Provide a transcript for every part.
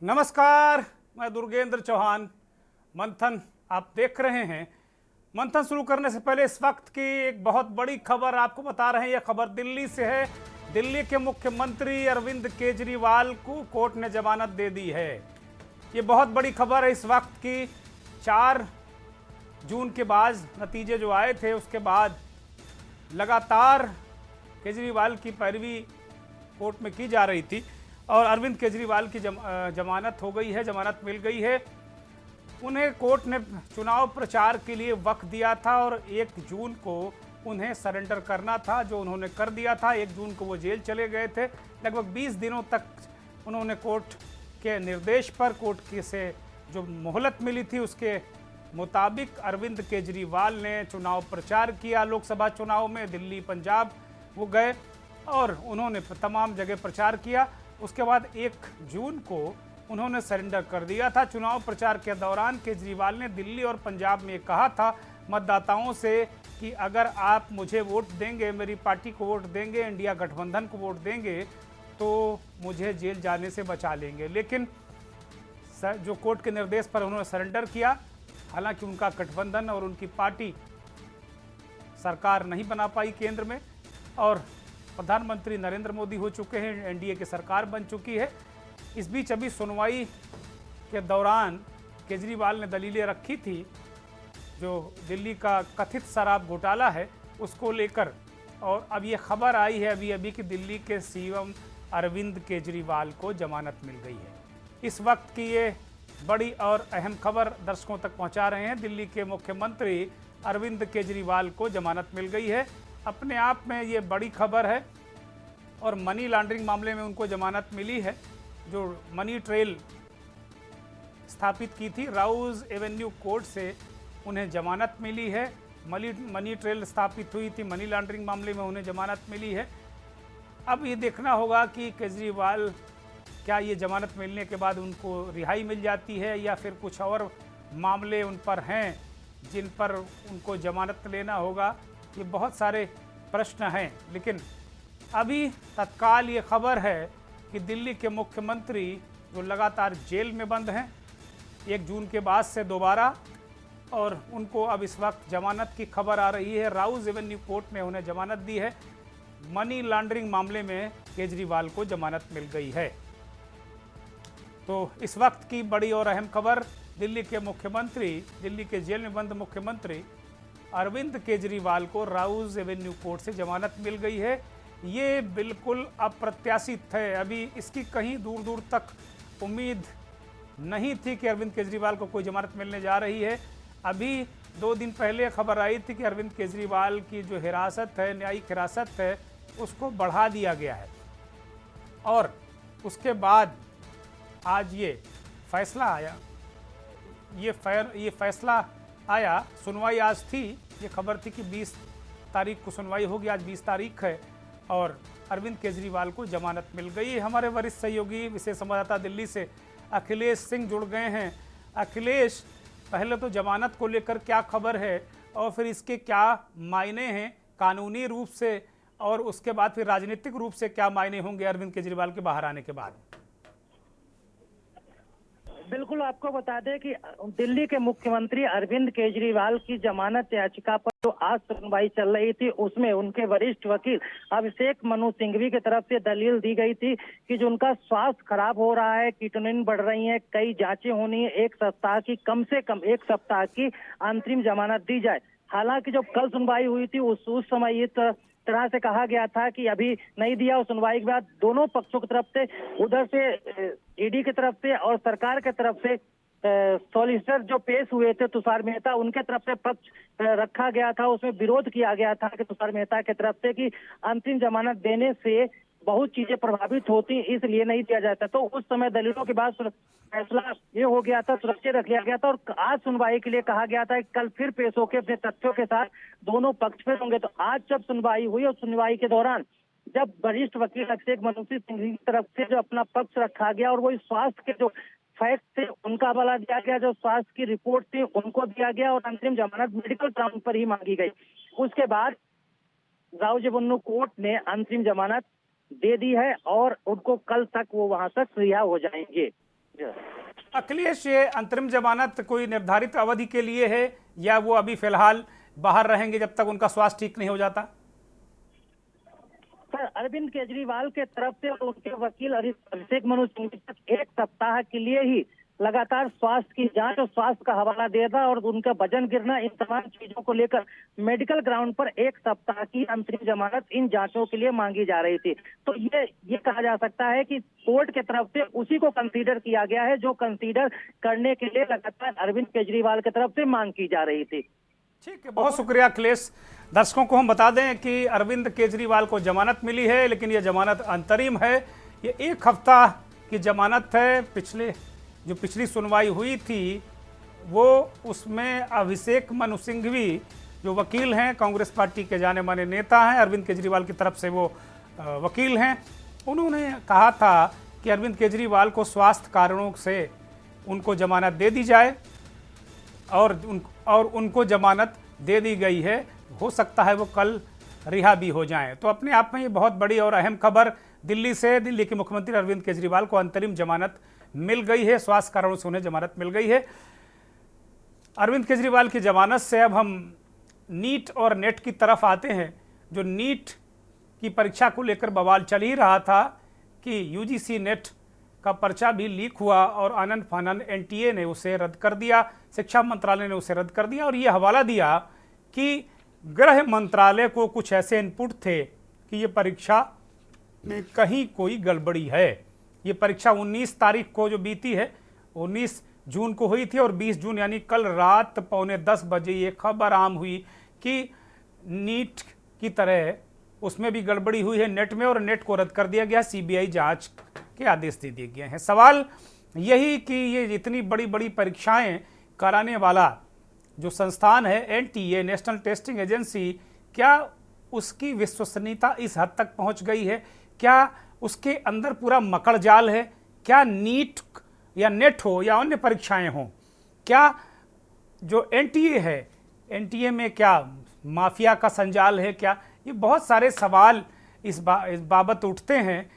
नमस्कार, मैं दुर्गेंद्र चौहान। मंथन आप देख रहे हैं। मंथन शुरू करने से पहले इस वक्त की एक बहुत बड़ी खबर आपको बता रहे हैं। यह खबर दिल्ली से है। दिल्ली के मुख्यमंत्री अरविंद केजरीवाल को कोर्ट ने जमानत दे दी है। ये बहुत बड़ी खबर है इस वक्त की। 4 जून के बाद नतीजे जो आए थे उसके बाद लगातार केजरीवाल की पैरवी कोर्ट में की जा रही थी और अरविंद केजरीवाल की जमानत हो गई है, जमानत मिल गई है। उन्हें कोर्ट ने चुनाव प्रचार के लिए वक्त दिया था और 1 जून को उन्हें सरेंडर करना था, जो उन्होंने कर दिया था। 1 जून को वो जेल चले गए थे। लगभग 20 दिनों तक उन्होंने कोर्ट के निर्देश पर, कोर्ट से जो मोहलत मिली थी उसके मुताबिक अरविंद केजरीवाल ने चुनाव प्रचार किया। लोकसभा चुनाव में दिल्ली, पंजाब वो गए और उन्होंने तमाम जगह प्रचार किया। उसके बाद 1 जून को उन्होंने सरेंडर कर दिया था। चुनाव प्रचार के दौरान केजरीवाल ने दिल्ली और पंजाब में कहा था मतदाताओं से कि अगर आप मुझे वोट देंगे, मेरी पार्टी को वोट देंगे, इंडिया गठबंधन को वोट देंगे तो मुझे जेल जाने से बचा लेंगे। लेकिन जो कोर्ट के निर्देश पर उन्होंने सरेंडर किया। हालांकि उनका गठबंधन और उनकी पार्टी सरकार नहीं बना पाई केंद्र में और प्रधानमंत्री नरेंद्र मोदी हो चुके हैं, एनडीए की सरकार बन चुकी है। इस बीच अभी सुनवाई के दौरान केजरीवाल ने दलीलें रखी थी, जो दिल्ली का कथित शराब घोटाला है उसको लेकर। और अब ये खबर आई है अभी कि दिल्ली के सीएम अरविंद केजरीवाल को जमानत मिल गई है। इस वक्त की ये बड़ी और अहम खबर दर्शकों तक पहुंचा रहे हैं। दिल्ली के मुख्यमंत्री अरविंद केजरीवाल को जमानत मिल गई है। अपने आप में ये बड़ी खबर है और मनी लॉन्ड्रिंग मामले में उनको जमानत मिली है। जो मनी ट्रेल स्थापित की थी राउज एवेन्यू कोर्ट से उन्हें जमानत मिली है। मनी ट्रेल स्थापित हुई थी, मनी लॉन्ड्रिंग मामले में उन्हें जमानत मिली है। अब ये देखना होगा कि केजरीवाल क्या ये जमानत मिलने के बाद उनको रिहाई मिल जाती है या फिर कुछ और मामले उन पर हैं जिन पर उनको जमानत लेना होगा। ये बहुत सारे प्रश्न हैं, लेकिन अभी तत्काल ये खबर है कि दिल्ली के मुख्यमंत्री जो लगातार जेल में बंद हैं 1 जून के बाद से दोबारा, और उनको अब इस वक्त जमानत की खबर आ रही है। राउज एवेन्यू कोर्ट ने उन्हें जमानत दी है। मनी लॉन्ड्रिंग मामले में केजरीवाल को जमानत मिल गई है। तो इस वक्त की बड़ी और अहम खबर, दिल्ली के मुख्यमंत्री, दिल्ली के जेल में बंद मुख्यमंत्री अरविंद केजरीवाल को राउज एवेन्यू कोर्ट से जमानत मिल गई है। ये बिल्कुल अप्रत्याशित है। अभी इसकी कहीं दूर दूर तक उम्मीद नहीं थी कि अरविंद केजरीवाल को कोई जमानत मिलने जा रही है। अभी 2 दिन पहले खबर आई थी कि अरविंद केजरीवाल की जो हिरासत है, न्यायिक हिरासत है, उसको बढ़ा दिया गया है। और उसके बाद आज ये फैसला आया। ये फैसला आया, सुनवाई आज थी। ये खबर थी कि 20 तारीख को सुनवाई होगी, आज 20 तारीख है और अरविंद केजरीवाल को जमानत मिल गई। हमारे वरिष्ठ सहयोगी विशेष संवाददाता दिल्ली से अखिलेश सिंह जुड़ गए हैं। अखिलेश, पहले तो जमानत को लेकर क्या खबर है और फिर इसके क्या मायने हैं कानूनी रूप से, और उसके बाद फिर राजनीतिक रूप से क्या मायने होंगे अरविंद केजरीवाल के बाहर आने के बाद? बिल्कुल, आपको बता दें कि दिल्ली के मुख्यमंत्री अरविंद केजरीवाल की जमानत याचिका पर जो आज सुनवाई चल रही थी उसमें उनके वरिष्ठ वकील अभिषेक मनु सिंघवी की तरफ से दलील दी गई थी कि जो उनका स्वास्थ्य खराब हो रहा है, कीटाणु बढ़ रही है, कई जांचें होनी है, 1 सप्ताह की, कम से कम 1 सप्ताह की अंतरिम जमानत दी जाए। हालांकि जब कल सुनवाई हुई थी उस समय ये तरह से कहा गया था कि अभी नहीं दिया। और सुनवाई के बाद दोनों पक्षों की तरफ से, उधर से ईडी की तरफ से और सरकार की तरफ से सॉलिसिटर जो पेश हुए थे तुषार मेहता, उनके तरफ से पक्ष रखा गया था। उसमें विरोध किया गया था कि तुषार मेहता की तरफ से कि अंतिम जमानत देने से बहुत चीजें प्रभावित होती, इसलिए नहीं दिया जाता। तो उस समय दलीलों के बाद फैसला ये हो गया था, सुरक्षित रख लिया गया था और आज सुनवाई के लिए कहा गया था कि कल फिर पेश होकर अपने तथ्यों के साथ दोनों पक्ष पे होंगे। तो आज जब सुनवाई हुई और सुनवाई के दौरान जब वरिष्ठ वकील अभिषेक मनु सिंघवी की तरफ से जो अपना पक्ष रखा गया और वही स्वास्थ्य के जो फैक्ट थे उनका हवाला दिया गया, जो स्वास्थ्य की रिपोर्ट थी उनको दिया गया और अंतरिम जमानत मेडिकल ग्राउंड पर ही मांगी गई। उसके बाद राउज एवेन्यू कोर्ट ने अंतरिम जमानत दे दी है और उनको कल तक वो वहां तक रिहा हो जाएंगे। जी। अखिलेश, ये अंतरिम जमानत कोई निर्धारित अवधि के लिए है या वो अभी फिलहाल बाहर रहेंगे जब तक उनका स्वास्थ्य ठीक नहीं हो जाता? सर, अरविंद केजरीवाल के तरफ से और उनके वकील अभिषेक मनु सिंघवी तक एक सप्ताह के लिए ही लगातार स्वास्थ्य की जांच और स्वास्थ्य का हवाला देना और उनका वजन गिरना, इन तमाम चीजों को लेकर मेडिकल ग्राउंड पर एक सप्ताह की अंतरिम जमानत इन जांचों के लिए मांगी जा रही थी। तो ये कहा जा सकता है कि कोर्ट के तरफ से उसी को कंसीडर किया गया है जो कंसीडर करने के लिए लगातार अरविंद केजरीवाल की तरफ से मांग की जा रही थी। ठीक है, बहुत शुक्रिया अखिलेश। दर्शकों को हम बता दें कि अरविंद केजरीवाल को जमानत मिली है, लेकिन यह जमानत अंतरिम है। ये एक हफ्ता की जमानत है। पिछली सुनवाई हुई थी वो, उसमें अभिषेक मनु सिंघवी जो वकील हैं, कांग्रेस पार्टी के जाने माने नेता हैं, अरविंद केजरीवाल की तरफ से वो वकील हैं, उन्होंने कहा था कि अरविंद केजरीवाल को स्वास्थ्य कारणों से उनको जमानत दे दी जाए और उनको जमानत दे दी गई है। हो सकता है वो कल रिहा भी हो जाएं। तो अपने आप में ये बहुत बड़ी और अहम खबर दिल्ली से, दिल्ली के मुख्यमंत्री अरविंद केजरीवाल को अंतरिम जमानत मिल गई है, स्वास्थ्य कारणों से उन्हें जमानत मिल गई है। अरविंद केजरीवाल की जमानत से अब हम नीट और नेट की तरफ आते हैं। जो नीट की परीक्षा को लेकर बवाल चल ही रहा था कि यूजीसी नेट का पर्चा भी लीक हुआ और आनंद फानंद एनटीए ने उसे रद्द कर दिया, शिक्षा मंत्रालय ने उसे रद्द कर दिया और ये हवाला दिया कि गृह मंत्रालय को कुछ ऐसे इनपुट थे कि ये परीक्षा में कहीं कोई गड़बड़ी है। ये परीक्षा 19 तारीख को जो बीती है, 19 जून को हुई थी और 20 जून यानी कल रात 9:45 बजे ये खबर आम हुई कि नीट की तरह उसमें भी गड़बड़ी हुई है नेट में, और नेट को रद्द कर दिया गया, सीबीआई जांच के आदेश दे दिए गए हैं। सवाल यही कि ये इतनी बड़ी बड़ी परीक्षाएं कराने वाला जो संस्थान है एनटीए, नेशनल टेस्टिंग एजेंसी, क्या उसकी विश्वसनीयता इस हद तक पहुंच गई है? क्या उसके अंदर पूरा मकड़ जाल है? क्या नीट या नेट हो या अन्य परीक्षाएं हों, क्या जो एनटीए है, एनटीए में क्या माफिया का संजाल है? क्या ये बहुत सारे सवाल इस बाबत उठते हैं।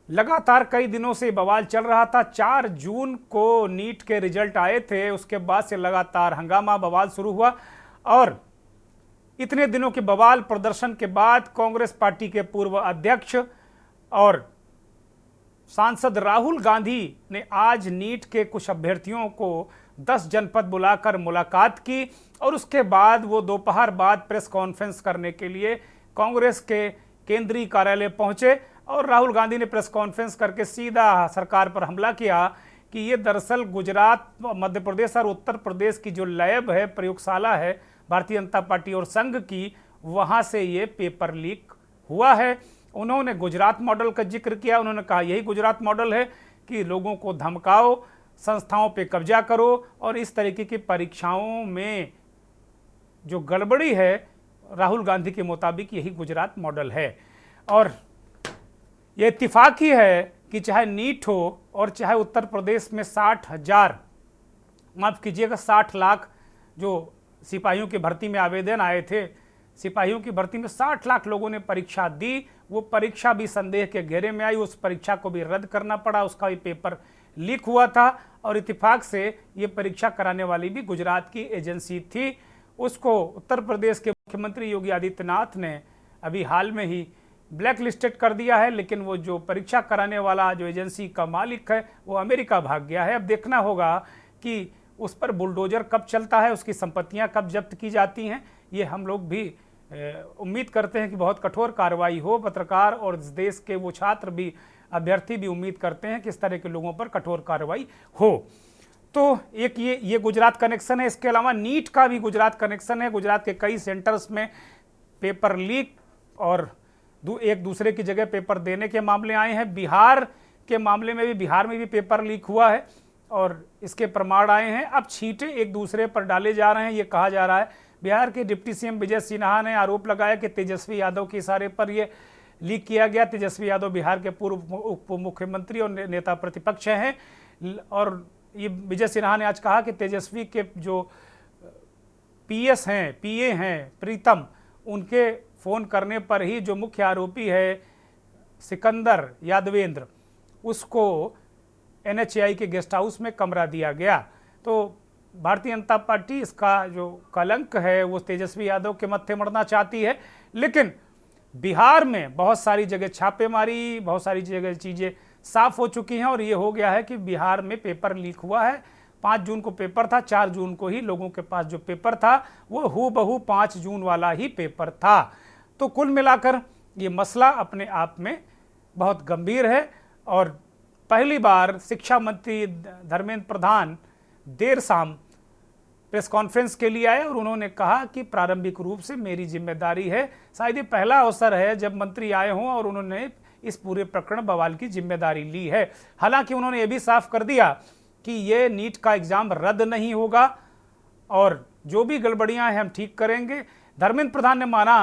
लगातार कई दिनों से बवाल चल रहा था। 4 जून को नीट के रिजल्ट आए थे, उसके बाद से लगातार हंगामा बवाल शुरू हुआ और इतने दिनों के बवाल प्रदर्शन के बाद कांग्रेस पार्टी के पूर्व अध्यक्ष और सांसद राहुल गांधी ने आज नीट के कुछ अभ्यर्थियों को 10 जनपद बुलाकर मुलाकात की और उसके बाद वो दोपहर बाद प्रेस कॉन्फ्रेंस करने के लिए कांग्रेस के केंद्रीय कार्यालय पहुंचे और राहुल गांधी ने प्रेस कॉन्फ्रेंस करके सीधा सरकार पर हमला किया कि ये दरअसल गुजरात, मध्य प्रदेश और उत्तर प्रदेश की जो लैब है, प्रयोगशाला है भारतीय जनता पार्टी और संघ की, वहां से ये पेपर लीक हुआ है। उन्होंने गुजरात मॉडल का जिक्र किया। उन्होंने कहा यही गुजरात मॉडल है कि लोगों को धमकाओ, संस्थाओं पे कब्जा करो और इस तरीके की परीक्षाओं में जो गड़बड़ी है, राहुल गांधी के मुताबिक यही गुजरात मॉडल है। और ये इत्तेफाक ही है कि चाहे नीट हो और चाहे उत्तर प्रदेश में 60,000, माफ कीजिएगा 60 लाख जो सिपाहियों की भर्ती में आवेदन आए थे, सिपाहियों की भर्ती में 60 लाख लोगों ने परीक्षा दी। वो परीक्षा भी संदेह के घेरे में आई, उस परीक्षा को भी रद्द करना पड़ा, उसका भी पेपर लीक हुआ था और इत्तेफाक से ये परीक्षा कराने वाली भी गुजरात की एजेंसी थी। उसको उत्तर प्रदेश के मुख्यमंत्री योगी आदित्यनाथ ने अभी हाल में ही ब्लैक लिस्टेड कर दिया है, लेकिन वो जो परीक्षा कराने वाला जो एजेंसी का मालिक है वो अमेरिका भाग गया है। अब देखना होगा कि उस पर बुलडोजर कब चलता है, उसकी संपत्तियां कब जब्त की जाती हैं। ये हम लोग भी उम्मीद करते हैं कि बहुत कठोर कार्रवाई हो। पत्रकार और इस देश के वो छात्र भी, अभ्यर्थी भी उम्मीद करते हैं कि इस तरह के लोगों पर कठोर कार्रवाई हो। तो एक ये गुजरात कनेक्शन है। इसके अलावा नीट का भी गुजरात कनेक्शन है। गुजरात के कई सेंटर्स में पेपर लीक और एक दूसरे की जगह पेपर देने के मामले आए हैं। बिहार के मामले में भी, बिहार में भी पेपर लीक हुआ है और इसके प्रमाण आए हैं। अब छींटे एक दूसरे पर डाले जा रहे हैं। ये कहा जा रहा है, बिहार के डिप्टी सीएम विजय सिन्हा ने आरोप लगाया कि तेजस्वी यादव के इशारे पर यह लीक किया गया। तेजस्वी यादव बिहार के पूर्व उप मुख्यमंत्री और नेता प्रतिपक्ष हैं और ये विजय सिन्हा ने आज कहा कि तेजस्वी के जो पीएस हैं, पीए हैं प्रीतम, उनके फोन करने पर ही जो मुख्य आरोपी है सिकंदर यादवेंद्र, उसको NHAI के गेस्ट हाउस में कमरा दिया गया। तो भारतीय जनता पार्टी इसका जो कलंक है वो तेजस्वी यादव के मत्थे मढ़ना चाहती है, लेकिन बिहार में बहुत सारी जगह छापेमारी, बहुत सारी जगह चीज़ें साफ हो चुकी हैं और ये हो गया है कि बिहार में पेपर लीक हुआ है। 5 जून को पेपर था, 4 जून को ही लोगों के पास जो पेपर था वो हूबहू 5 जून वाला ही पेपर था। तो कुल मिलाकर ये मसला अपने आप में बहुत गंभीर है और पहली बार शिक्षा मंत्री धर्मेंद्र प्रधान देर शाम प्रेस कॉन्फ्रेंस के लिए आए और उन्होंने कहा कि प्रारंभिक रूप से मेरी जिम्मेदारी है। शायद ये पहला अवसर है जब मंत्री आए हों और उन्होंने इस पूरे प्रकरण बवाल की जिम्मेदारी ली है। हालांकि उन्होंने ये भी साफ कर दिया कि ये नीट का एग्जाम रद्द नहीं होगा और जो भी गड़बड़ियां हैं हम ठीक करेंगे। धर्मेंद्र प्रधान ने माना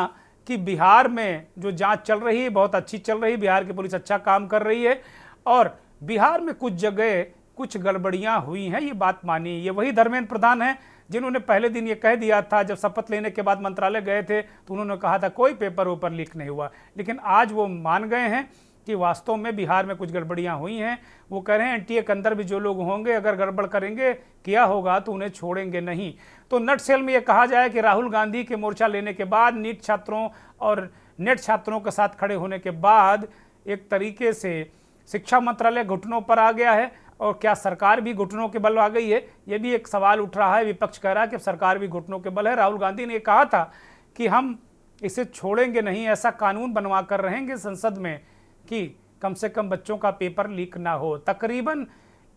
कि बिहार में जो जांच चल रही है बहुत अच्छी चल रही है, बिहार की पुलिस अच्छा काम कर रही है और बिहार में कुछ जगह कुछ गड़बड़ियां हुई हैं, ये बात मानी। ये वही धर्मेंद्र प्रधान हैं जिन्होंने पहले दिन ये कह दिया था, जब शपथ लेने के बाद मंत्रालय गए थे तो उन्होंने कहा था कोई पेपर ऊपर लीक नहीं हुआ, लेकिन आज वो मान गए हैं कि वास्तव में बिहार में कुछ गड़बड़ियां हुई हैं। वो कह रहे हैं NTA के अंदर भी जो लोग होंगे अगर गड़बड़ करेंगे किया होगा तो उन्हें छोड़ेंगे नहीं। तो नटसेल में ये कहा जाए कि राहुल गांधी के मोर्चा लेने के बाद, नीट छात्रों और नेट छात्रों के साथ खड़े होने के बाद एक तरीके से शिक्षा मंत्रालय घुटनों पर आ गया है और क्या सरकार भी घुटनों के बल आ गई है, ये भी एक सवाल उठ रहा है। विपक्ष कह रहा है कि सरकार भी घुटनों के बल है। राहुल गांधी ने कहा था कि हम इसे छोड़ेंगे नहीं, ऐसा कानून बनवा कर रहेंगे संसद में कि कम से कम बच्चों का पेपर लीक ना हो। तकरीबन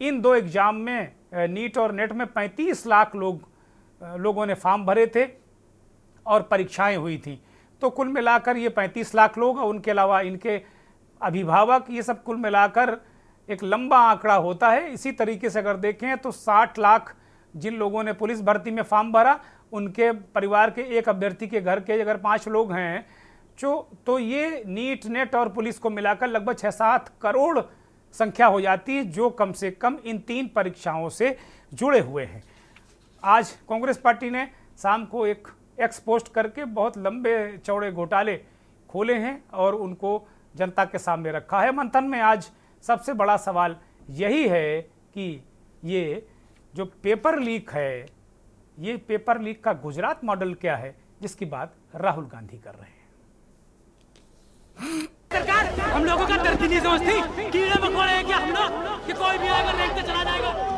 इन 2 एग्जाम में, नीट और नेट में 35 लाख लोगों ने फॉर्म भरे थे और परीक्षाएं हुई थी। तो कुल मिलाकर ये 35 लाख लोग और उनके अलावा इनके अभिभावक, ये सब कुल मिलाकर एक लंबा आंकड़ा होता है। इसी तरीके से अगर देखें तो 60 लाख जिन लोगों ने पुलिस भर्ती में फॉर्म भरा, उनके परिवार के एक अभ्यर्थी के घर के अगर 5 लोग हैं तो ये नीट नेट और पुलिस को मिलाकर लगभग 6-7 करोड़ संख्या हो जाती है जो कम से कम इन 3 परीक्षाओं से जुड़े हुए हैं। आज कांग्रेस पार्टी ने शाम को एक एक्स पोस्ट करके बहुत लंबे चौड़े घोटाले खोले हैं और उनको जनता के सामने रखा है। मंथन में आज सबसे बड़ा सवाल यही है कि ये जो पेपर लीक है, ये पेपर लीक का गुजरात मॉडल क्या है, जिसकी बात राहुल गांधी कर रहे हैं। सरकार हम लोगों का दर्द नहीं समझती, कीड़े मकोड़े हैं क्या हम लोग कि कोई भी आएगा रेंगते चला जाएगा।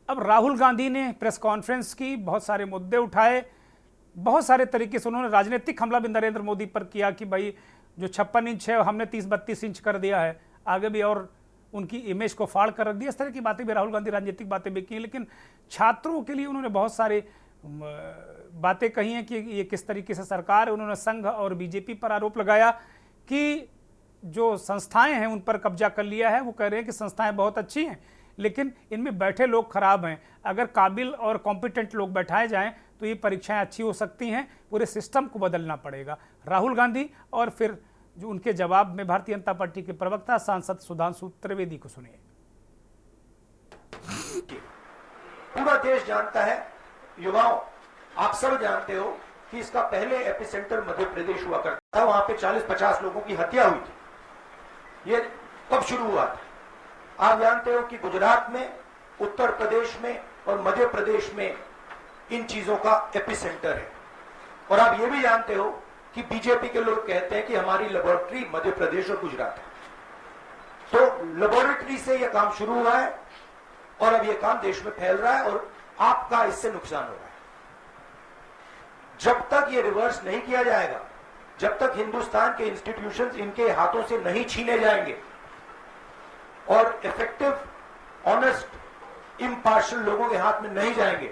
अब राहुल गांधी ने प्रेस कॉन्फ्रेंस की, बहुत सारे मुद्दे उठाए, बहुत सारे तरीके से उन्होंने राजनीतिक हमला भी नरेंद्र मोदी पर किया कि भाई जो 56 इंच है हमने 30-32 इंच कर दिया है, आगे भी और उनकी इमेज को फाड़ कर रख दिया। इस तरह की बातें भी राहुल गांधी राजनीतिक बातें भी की, लेकिन छात्रों के लिए उन्होंने बहुत सारे बातें कही हैं कि ये किस तरीके से सरकार है। उन्होंने संघ और बीजेपी पर आरोप लगाया कि जो संस्थाएं हैं उन पर कब्जा कर लिया है। वो कह रहे हैं कि संस्थाएं बहुत अच्छी हैं लेकिन इनमें बैठे लोग खराब हैं। अगर काबिल और कॉम्पिटेंट लोग बैठाए जाएं तो ये परीक्षाएं अच्छी हो सकती हैं, पूरे सिस्टम को बदलना पड़ेगा। राहुल गांधी और फिर जो उनके जवाब में भारतीय जनता पार्टी के प्रवक्ता सांसद सुधांशु त्रिवेदी को सुनिए। पूरा देश जानता है, युवाओं आप सब जानते हो कि इसका पहले एपिसेंटर मध्य प्रदेश हुआ करता था, वहां पे 40-50 लोगों की हत्या हुई थी। ये कब शुरू हुआ था? आप जानते हो कि गुजरात में, उत्तर प्रदेश में और मध्य प्रदेश में इन चीजों का एपिसेंटर है। और आप ये भी जानते हो कि बीजेपी के लोग कहते हैं कि हमारी लेबोरेटरी मध्य प्रदेश और गुजरात है। तो लेबोरेटरी से यह काम शुरू हुआ है और अब यह काम देश में फैल रहा है और आपका इससे नुकसान हो रहा है। जब तक ये रिवर्स नहीं किया जाएगा, जब तक हिंदुस्तान के इंस्टीट्यूशंस इनके हाथों से नहीं छीने जाएंगे और इफेक्टिव, ऑनेस्ट, इम्पार्शियल लोगों के हाथ में नहीं जाएंगे,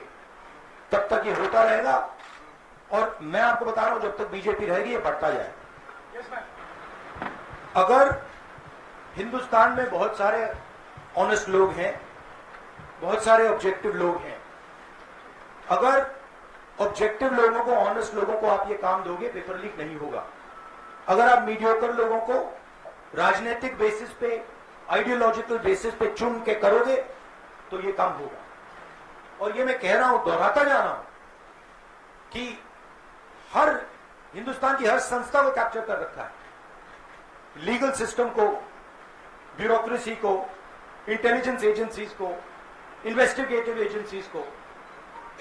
तब तक ये होता रहेगा। और मैं आपको बता रहा हूं, जब तक बीजेपी रहेगी ये बढ़ता जाएगा। अगर हिंदुस्तान में बहुत सारे ऑनेस्ट लोग हैं, बहुत सारे ऑब्जेक्टिव लोग हैं, अगर ऑब्जेक्टिव लोगों को, ऑनेस्ट लोगों को आप ये काम दोगे, पेपर लीक नहीं होगा। अगर आप मीडियोकर लोगों को राजनीतिक बेसिस पे, आइडियोलॉजिकल बेसिस पे चुन के करोगे तो ये काम होगा। और ये मैं कह रहा हूं, दोहराता जा रहा हूं कि हर हिंदुस्तान की हर संस्था को कैप्चर कर रखा है, लीगल सिस्टम को, ब्यूरोक्रेसी को, इंटेलिजेंस एजेंसीज को, इन्वेस्टिगेटिव एजेंसीज को,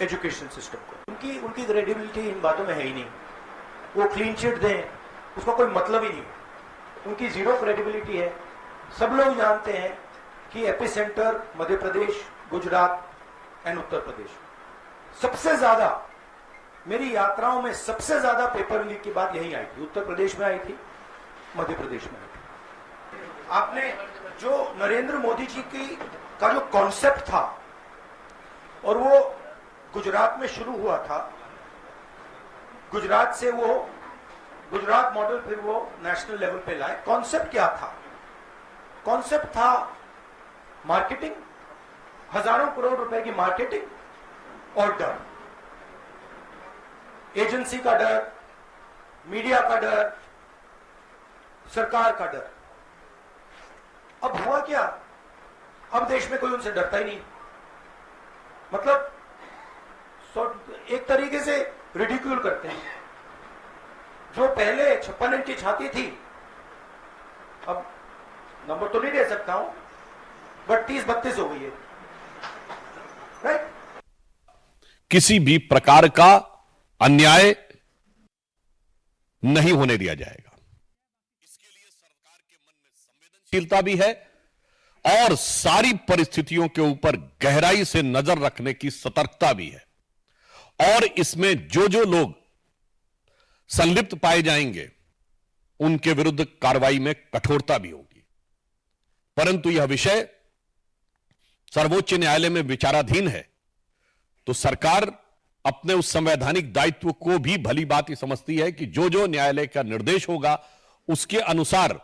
एजुकेशन सिस्टम को। उनकी क्रेडिबिलिटी इन बातों में है ही नहीं। वो क्लीन चिट दें उसका कोई मतलब ही नहीं, उनकी जीरो क्रेडिबिलिटी है। सब लोग जानते हैं कि एपिसेंटर मध्य प्रदेश, गुजरात एंड उत्तर प्रदेश। सबसे ज्यादा मेरी यात्राओं में सबसे ज्यादा पेपर लीक की बात यही आई थी, उत्तर प्रदेश में आई थी, मध्य प्रदेश में आई थी। आपने जो नरेंद्र मोदी जी का जो कॉन्सेप्ट था और वो गुजरात में शुरू हुआ था, गुजरात से वो गुजरात मॉडल फिर वो नेशनल लेवल पे लाए। कॉन्सेप्ट क्या था? कॉन्सेप्ट था मार्केटिंग, हजारों करोड़ रुपए की मार्केटिंग और डर, एजेंसी का डर, मीडिया का डर, सरकार का डर। अब हुआ क्या? अब देश में कोई उनसे डरता ही नहीं। मतलब एक तरीके से रिडिक्यूल करते हैं। जो पहले 56 इंच की छाती थी, अब नंबर तो नहीं दे सकता हूं, बट 30-32 हो गई है, राइट? किसी भी प्रकार का अन्याय नहीं होने दिया जाएगा। इसके लिए सरकार के मन में संवेदनशीलता भी है और सारी परिस्थितियों के ऊपर गहराई से नजर रखने की सतर्कता भी है। और इसमें जो जो लोग संलिप्त पाए जाएंगे उनके विरुद्ध कार्रवाई में कठोरता भी होगी। परंतु यह विषय सर्वोच्च न्यायालय में विचाराधीन है, तो सरकार अपने उस संवैधानिक दायित्व को भी भली बात ही समझती है कि जो जो न्यायालय का निर्देश होगा उसके अनुसार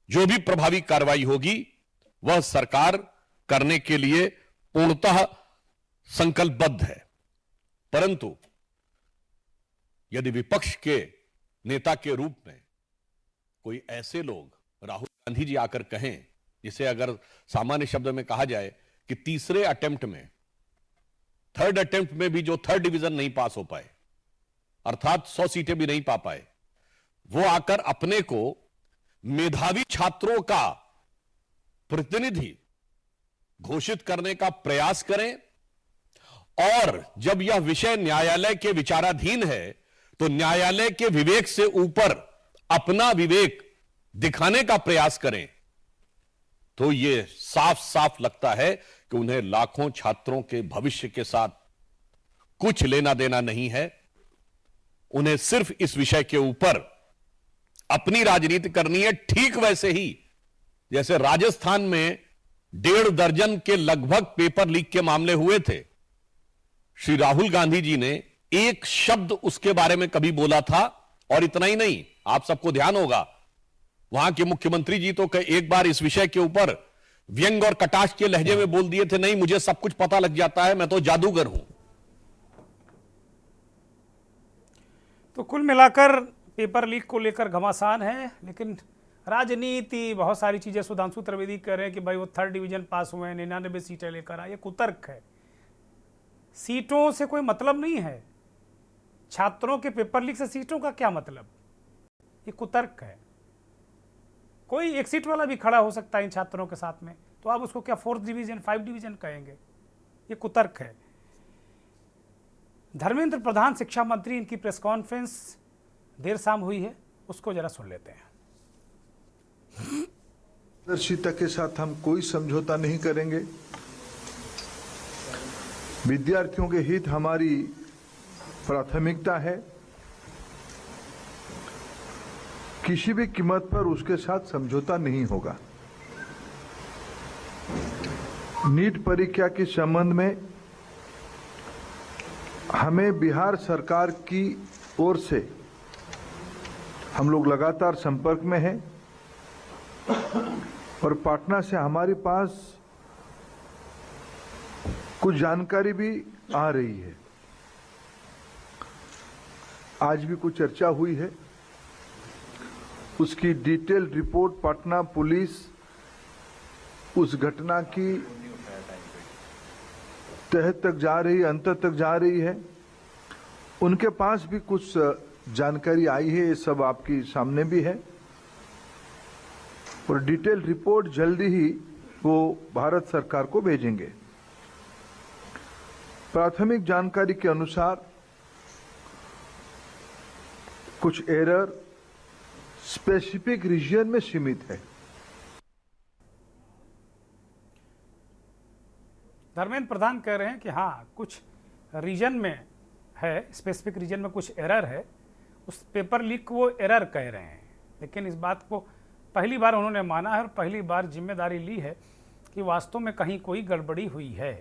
जो भी प्रभावी कार्रवाई होगी वह सरकार करने के लिए पूर्णतः संकल्पबद्ध है। परंतु यदि विपक्ष के नेता के रूप में कोई ऐसे लोग राहुल गांधी जी आकर कहें, जिसे अगर सामान्य शब्द में कहा जाए कि तीसरे अटेम्प्ट में, थर्ड अटेम्प्ट में भी जो थर्ड डिवीजन नहीं पास हो पाए, अर्थात 100 सीटें भी नहीं पा पाए, वो आकर अपने को मेधावी छात्रों का प्रतिनिधि घोषित करने का प्रयास करें और जब यह विषय न्यायालय के विचाराधीन है तो न्यायालय के विवेक से ऊपर अपना विवेक दिखाने का प्रयास करें, तो यह साफ साफ लगता है कि उन्हें लाखों छात्रों के भविष्य के साथ कुछ लेना देना नहीं है। उन्हें सिर्फ इस विषय के ऊपर अपनी राजनीति करनी है। ठीक वैसे ही जैसे राजस्थान में 1.5 दर्जन के लगभग पेपर लीक के मामले हुए थे, श्री राहुल गांधी जी ने एक शब्द उसके बारे में कभी बोला था। और इतना ही नहीं, आप सबको ध्यान होगा, वहां के मुख्यमंत्री जी तो एक बार इस विषय के ऊपर व्यंग और कटाक्ष के लहजे में बोल दिए थे, नहीं मुझे सब कुछ पता लग जाता है, मैं तो जादूगर हूं। तो कुल मिलाकर पेपर लीक को लेकर घमासान है, लेकिन राजनीति, बहुत सारी चीजें सुधांशु त्रिवेदी कह रहे हैं कि भाई वो 3rd डिवीजन पास हुए हैं, 99 सीटें लेकर आए, ये कुतर्क है। सीटों से कोई मतलब नहीं है, छात्रों के पेपर लीक से सीटों का क्या मतलब, ये कुतर्क है। कोई एक सीट वाला भी खड़ा हो सकता है इन छात्रों के साथ में, तो आप उसको क्या 4th डिवीजन 5 डिवीजन कहेंगे, ये कुतर्क है। धर्मेंद्र प्रधान शिक्षा मंत्री, इनकी प्रेस कॉन्फ्रेंस देर शाम हुई है, उसको जरा सुन लेते हैं। पारदर्शिता के साथ हम कोई समझौता नहीं करेंगे। विद्यार्थियों के हित हमारी प्राथमिकता है। किसी भी कीमत पर उसके साथ समझौता नहीं होगा। नीट परीक्षा के संबंध में हमें बिहार सरकार की ओर से हम लोग लगातार संपर्क में हैं और पटना से हमारे पास कुछ जानकारी भी आ रही है। आज भी कुछ चर्चा हुई है, उसकी डिटेल रिपोर्ट पटना पुलिस उस घटना की तह तक जा रही है, अंत तक जा रही है। उनके पास भी कुछ जानकारी आई है, ये सब आपकी सामने भी है और डिटेल रिपोर्ट जल्दी ही वो भारत सरकार को भेजेंगे। प्राथमिक जानकारी के अनुसार कुछ एरर स्पेसिफिक रीजन में सीमित है। धर्मेंद्र प्रधान कह रहे हैं कि हाँ, कुछ रीजन में है, स्पेसिफिक रीजन में कुछ एरर है। उस पेपर लीक को वो एरर कह रहे हैं, लेकिन इस बात को पहली बार उन्होंने माना है और पहली बार जिम्मेदारी ली है कि वास्तव में कहीं कोई गड़बड़ी हुई है।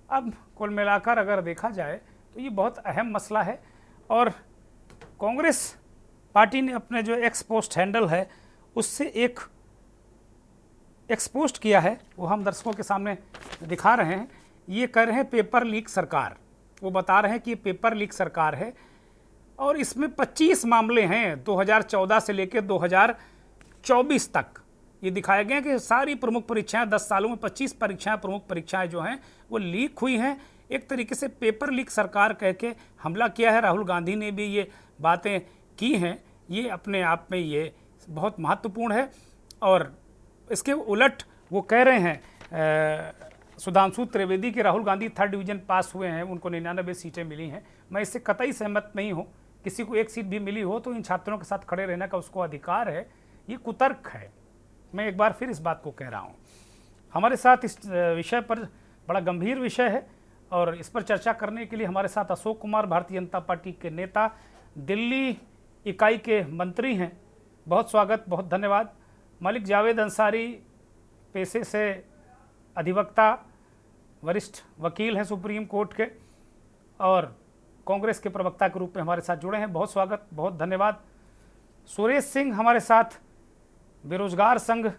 अब कुल मिलाकर अगर देखा जाए तो ये बहुत अहम मसला है और कांग्रेस पार्टी ने अपने जो एक्स पोस्ट हैंडल है उससे एक एक्सपोस्ट किया है, वो हम दर्शकों के सामने दिखा रहे हैं। ये कह रहे हैं पेपर लीक सरकार, वो बता रहे हैं कि ये पेपर लीक सरकार है और इसमें 25 मामले हैं 2014 से लेकर 2024 तक। ये दिखाया गया कि सारी प्रमुख परीक्षाएं 10 सालों में 25 परीक्षाएं, प्रमुख परीक्षाएं जो हैं वो लीक हुई हैं। एक तरीके से पेपर लीक सरकार कह के हमला किया है। राहुल गांधी ने भी ये बातें की हैं, ये अपने आप में ये बहुत महत्वपूर्ण है। और इसके उलट वो कह रहे हैं सुधांशु त्रिवेदी के Rahul Gandhi 3rd division pass हुए हैं, उनको 99 सीटें मिली हैं। मैं इससे कतई सहमत नहीं हूँ। किसी को एक सीट भी मिली हो तो इन छात्रों के साथ खड़े रहने का उसको अधिकार है। ये कुतर्क है। मैं एक बार फिर इस बात को कह रहा हूँ। हमारे साथ इस विषय पर बड़ा गंभीर विषय है और इस पर चर्चा करने के लिए हमारे साथ अशोक कुमार, भारतीय जनता पार्टी के नेता, दिल्ली इकाई के मंत्री हैं। बहुत स्वागत, बहुत धन्यवाद। मलिक जावेद अंसारी पेशे से अधिवक्ता, वरिष्ठ वकील हैं सुप्रीम कोर्ट के और कांग्रेस के प्रवक्ता के रूप में हमारे साथ जुड़े हैं। बहुत स्वागत, बहुत धन्यवाद। सुरेश सिंह हमारे साथ बेरोजगार संघ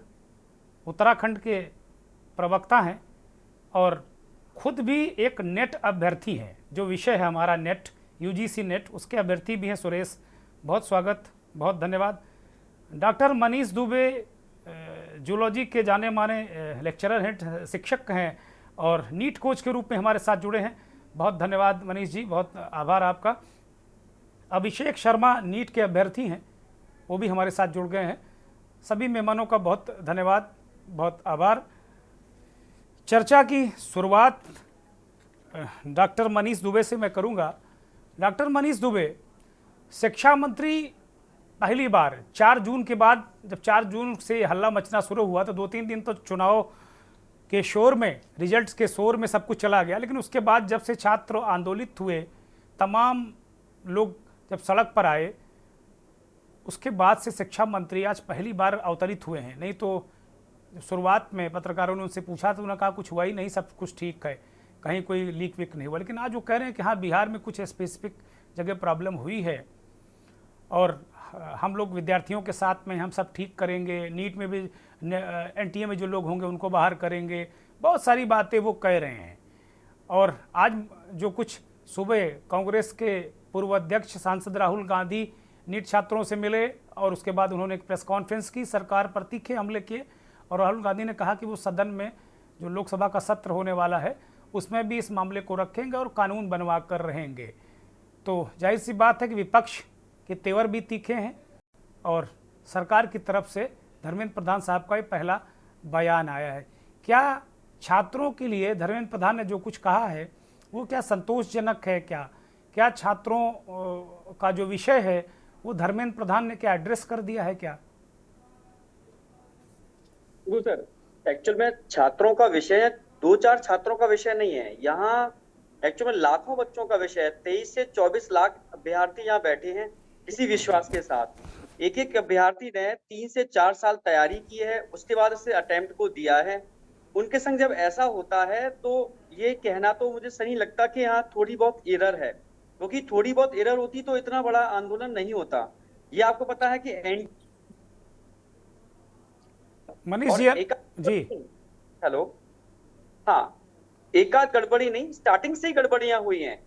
उत्तराखंड के प्रवक्ता हैं और खुद भी एक नेट अभ्यर्थी हैं। जो विषय है हमारा नेट, यूजीसी नेट, उसके अभ्यर्थी भी हैं सुरेश। बहुत स्वागत, बहुत धन्यवाद। डॉक्टर मनीष दुबे जूलॉजी के जाने माने लेक्चरर हैं, शिक्षक हैं और नीट कोच के रूप में हमारे साथ जुड़े हैं। बहुत धन्यवाद मनीष जी, बहुत आभार आपका। अभिषेक शर्मा नीट के अभ्यर्थी हैं, वो भी हमारे साथ जुड़ गए हैं। सभी मेहमानों का बहुत धन्यवाद, बहुत आभार। चर्चा की शुरुआत डॉक्टर मनीष दुबे से मैं करूंगा। डॉक्टर मनीष दुबे, शिक्षा मंत्री पहली बार 4 जून के बाद, जब 4 जून से हल्ला मचना शुरू हुआ तो 2-3 दिन तो चुनाव के शोर में, रिजल्ट्स के शोर में सब कुछ चला गया, लेकिन उसके बाद जब से छात्र आंदोलित हुए, तमाम लोग जब सड़क पर आए, उसके बाद से शिक्षा मंत्री आज पहली बार अवतरित हुए हैं। नहीं तो शुरुआत में पत्रकारों ने उनसे पूछा तो उन्होंने कहा कुछ हुआ ही नहीं, सब कुछ ठीक है, कहीं कोई लीक विक नहीं हुआ। लेकिन आज वो कह रहे हैं कि हाँ, बिहार में कुछ स्पेसिफिक जगह प्रॉब्लम हुई है और हम लोग विद्यार्थियों के साथ में हम सब ठीक करेंगे, नीट में भी एनटीए में जो लोग होंगे उनको बाहर करेंगे, बहुत सारी बातें वो कह रहे हैं। और आज जो कुछ सुबह कांग्रेस के पूर्व अध्यक्ष सांसद राहुल गांधी नीट छात्रों से मिले और उसके बाद उन्होंने एक प्रेस कॉन्फ्रेंस की, सरकार पर तीखे हमले किए और राहुल गांधी ने कहा कि वो सदन में जो लोकसभा का सत्र होने वाला है उसमें भी इस मामले को रखेंगे और कानून बनवा कर रहेंगे। तो जाहिर सी बात है कि विपक्ष के तेवर भी तीखे हैं और सरकार की तरफ से धर्मेंद्र प्रधान साहब का ये पहला बयान आया है। क्या छात्रों के लिए धर्मेंद्र प्रधान ने जो कुछ कहा है वो क्या संतोषजनक है? क्या छात्रों का जो विषय है वो धर्मेंद्र प्रधान ने क्या एड्रेस कर दिया है क्या? सर, एक्चुअल में छात्रों का विषय 2-4 छात्रों का विषय नहीं है, यहाँ एक्चुअल में लाखों बच्चों का विषय है। 23 से 24 लाख अभ्यर्थी यहाँ बैठे हैं इसी विश्वास के साथ। एक एक अभ्यर्थी ने 3 से 4 साल तैयारी की है, उसके बाद इसे अटेम्प्ट को दिया है। उनके संग जब ऐसा होता है तो ये कहना तो मुझे सही लगता कि यहाँ थोड़ी बहुत एरर है, क्योंकि थोड़ी बहुत एरर होती तो इतना बड़ा आंदोलन नहीं होता। ये आपको पता है कि मनीष जी, हेलो, हाँ, एक आध गड़बड़ी नहीं, स्टार्टिंग से ही गड़बड़ियां हुई हैं।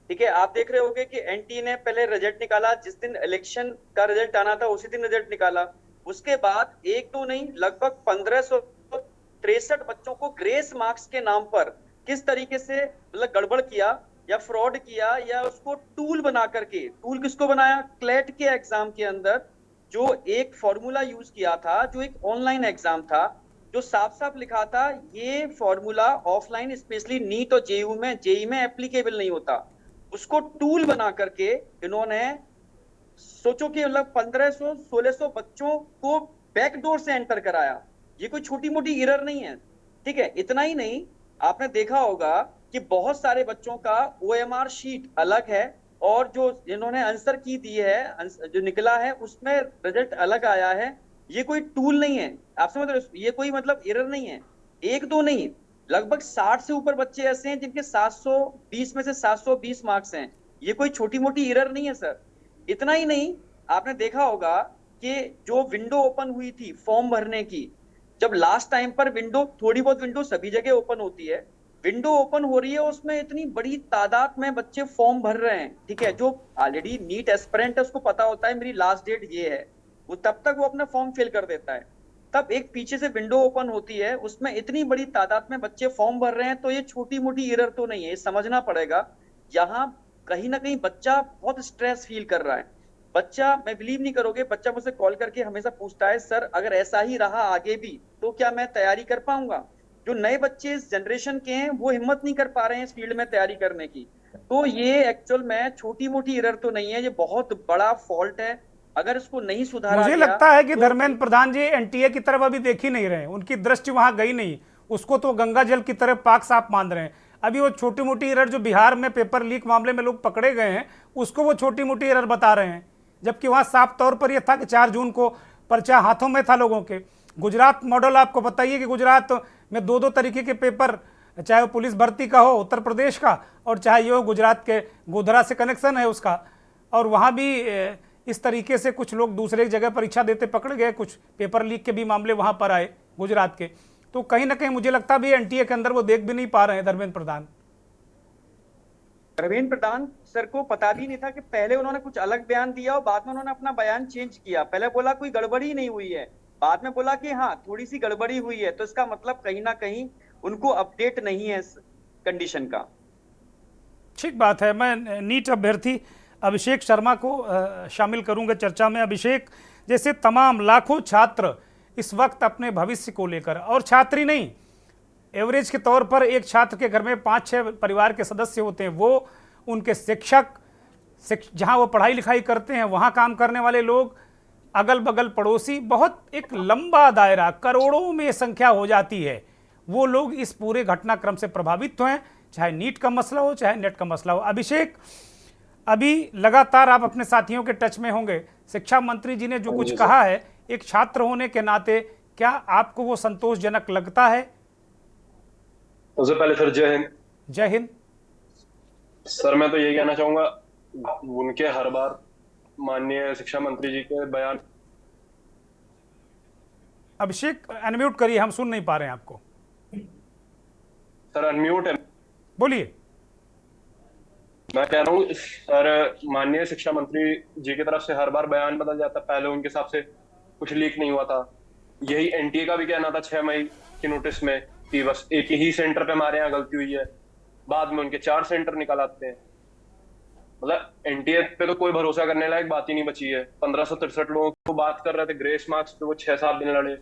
ठीक है, आप देख रहे होंगे कि एनटी ने पहले रिजल्ट निकाला, जिस दिन इलेक्शन का रिजल्ट आना था उसी दिन रिजल्ट निकाला। उसके बाद 1-2 नहीं, लगभग 1563 बच्चों को ग्रेस मार्क्स के नाम पर किस तरीके से मतलब गड़बड़ किया या फ्रॉड किया या उसको टूल बना करके, टूल किसको बनाया, क्लेट के एग्जाम के अंदर जो एक फॉर्मूला यूज किया था, जो एक ऑनलाइन एग्जाम था, जो साफ साफ लिखा था ये फॉर्मूला ऑफलाइन स्पेशली नीट और जेईई में एप्लीकेबल नहीं होता, उसको टूल बना करके इन्होंने सोचो कि मतलब 1500-1600 बच्चों को बैकडोर से एंटर कराया। ये कोई छोटी मोटी एरर नहीं है, ठीक है। इतना ही नहीं, आपने देखा होगा कि बहुत सारे बच्चों का OMR शीट अलग है और जो इन्होंने आंसर की दी है, जो निकला है उसमें रिजल्ट अलग आया है। ये कोई टूल नहीं है, आप समझ रहे हो, ये कोई मतलब एरर नहीं है। एक दो नहीं, लगभग 60 से ऊपर बच्चे ऐसे हैं जिनके 720 में से 720 मार्क्स हैं। ये कोई छोटी मोटी एरर नहीं है सर। इतना ही नहीं, आपने देखा होगा कि जो विंडो ओपन हुई थी फॉर्म भरने की, जब लास्ट टाइम पर विंडो, थोड़ी बहुत विंडो सभी जगह ओपन होती है, विंडो ओपन हो रही है उसमें इतनी बड़ी तादाद में बच्चे फॉर्म भर रहे हैं, ठीक है। जो ऑलरेडी नीट एस्पिरेंट है उसको पता होता है मेरी लास्ट डेट ये है, वो तब तक वो अपना फॉर्म फिल कर देता है। तब एक पीछे से विंडो ओपन होती है, उसमें इतनी बड़ी तादाद में बच्चे फॉर्म भर रहे हैं, तो ये छोटी मोटी एरर तो नहीं है, ये समझना पड़ेगा। यहाँ कहीं ना कहीं बच्चा बहुत स्ट्रेस फील कर रहा है। बच्चा, मैं बिलीव नहीं करोगे, बच्चा मुझसे कॉल करके हमेशा पूछता है, सर अगर ऐसा ही रहा आगे भी तो क्या मैं तैयारी कर पाऊंगा। जो नए बच्चे इस जनरेशन के हैं वो हिम्मत नहीं कर पा रहे हैं इस फील्ड में तैयारी करने की। तो ये एक्चुअल में छोटी मोटी एरर तो नहीं है, ये बहुत बड़ा फॉल्ट है। अगर इसको नहीं सुधारा, मुझे लगता है कि धर्मेंद्र प्रधान जी एनटीए की तरफ अभी देख ही नहीं रहे, उनकी दृष्टि वहां गई नहीं, उसको तो गंगा जल की तरफ पाक साफ मान रहे हैं। अभी वो छोटी मोटी एरर जो बिहार में पेपर लीक मामले में लोग पकड़े गए हैं, उसको वो छोटी मोटी एरर बता रहे हैं, जबकि वहां साफ तौर पर यह था कि 4 जून को पर्चा हाथों में था लोगों के। गुजरात मॉडल आपको बताइए कि गुजरात में 2-2 तरीके के पेपर, चाहे वो पुलिस भर्ती का हो उत्तर प्रदेश का, और चाहे ये हो गुजरात के गोधरा से कनेक्शन है उसका, और वहाँ भी इस तरीके से कुछ लोग दूसरे जगह परीक्षा देते पकड़ गए, कुछ पेपर लीक के भी मामले वहाँ पर आए गुजरात के। तो कहीं ना कहीं मुझे लगता भी एनटीए के अंदर वो देख भी नहीं पा रहे हैं धर्मेंद्र प्रधान। धर्मेंद्र प्रधान सर को पता भी नहीं था कि पहले उन्होंने कुछ अलग बयान दिया और बाद में उन्होंने अपना बयान चेंज किया। पहले बोला कोई गड़बड़ी नहीं हुई है, बाद में बोला कि हाँ थोड़ी सी गड़बड़ी हुई है, तो इसका मतलब कहीं ना कहीं उनको अपडेट नहीं है इस कंडीशन का। ठीक बात है। मैं नीट अभ्यर्थी अभिषेक शर्मा को शामिल करूंगा चर्चा में। अभिषेक, जैसे तमाम लाखों छात्र इस वक्त अपने भविष्य को लेकर, और छात्री नहीं, एवरेज के तौर पर एक छात्र के घर में 5-6 परिवार के सदस्य होते हैं, वो उनके शिक्षक, जहां वो पढ़ाई लिखाई करते हैं वहां काम करने वाले लोग, अगल बगल पड़ोसी, बहुत एक लंबा दायरा, करोड़ों में संख्या हो जाती है। वो लोग इस पूरे घटनाक्रम से प्रभावित हुए, चाहे नीट का मसला हो चाहे नेट का मसला हो। अभिषेक, अभी लगातार आप अपने साथियों के टच में होंगे, शिक्षा मंत्री जी ने जो कुछ कहा है, एक छात्र होने के नाते क्या आपको वो संतोषजनक लगता है? सबसे पहले सर जय हिंद। जय हिंद सर, मैं तो यही कहना चाहूंगा, उनके हर बार माननीय शिक्षा मंत्री जी के बयान। अभिषेक अनम्यूट करिए, हम सुन नहीं पा रहे हैं आपको। सर अनम्यूट है, बोलिए। मैं कह रहा हूँ सर, माननीय शिक्षा मंत्री जी की तरफ से हर बार बयान बदल जाता। पहले उनके हिसाब से कुछ लीक नहीं हुआ था, यही एनटीए का भी कहना था 6 मई की नोटिस में कि बस एक ही सेंटर पे हमारे यहाँ गलती हुई है, बाद में उनके 4 सेंटर निकाल आते हैं। मतलब एनटीए पे तो कोई भरोसा करने लायक बात ही नहीं बची है। 1563 लोगों को बात कर रहे थे ग्रेस मार्क्स पे, वो 6-7 दिन लड़े।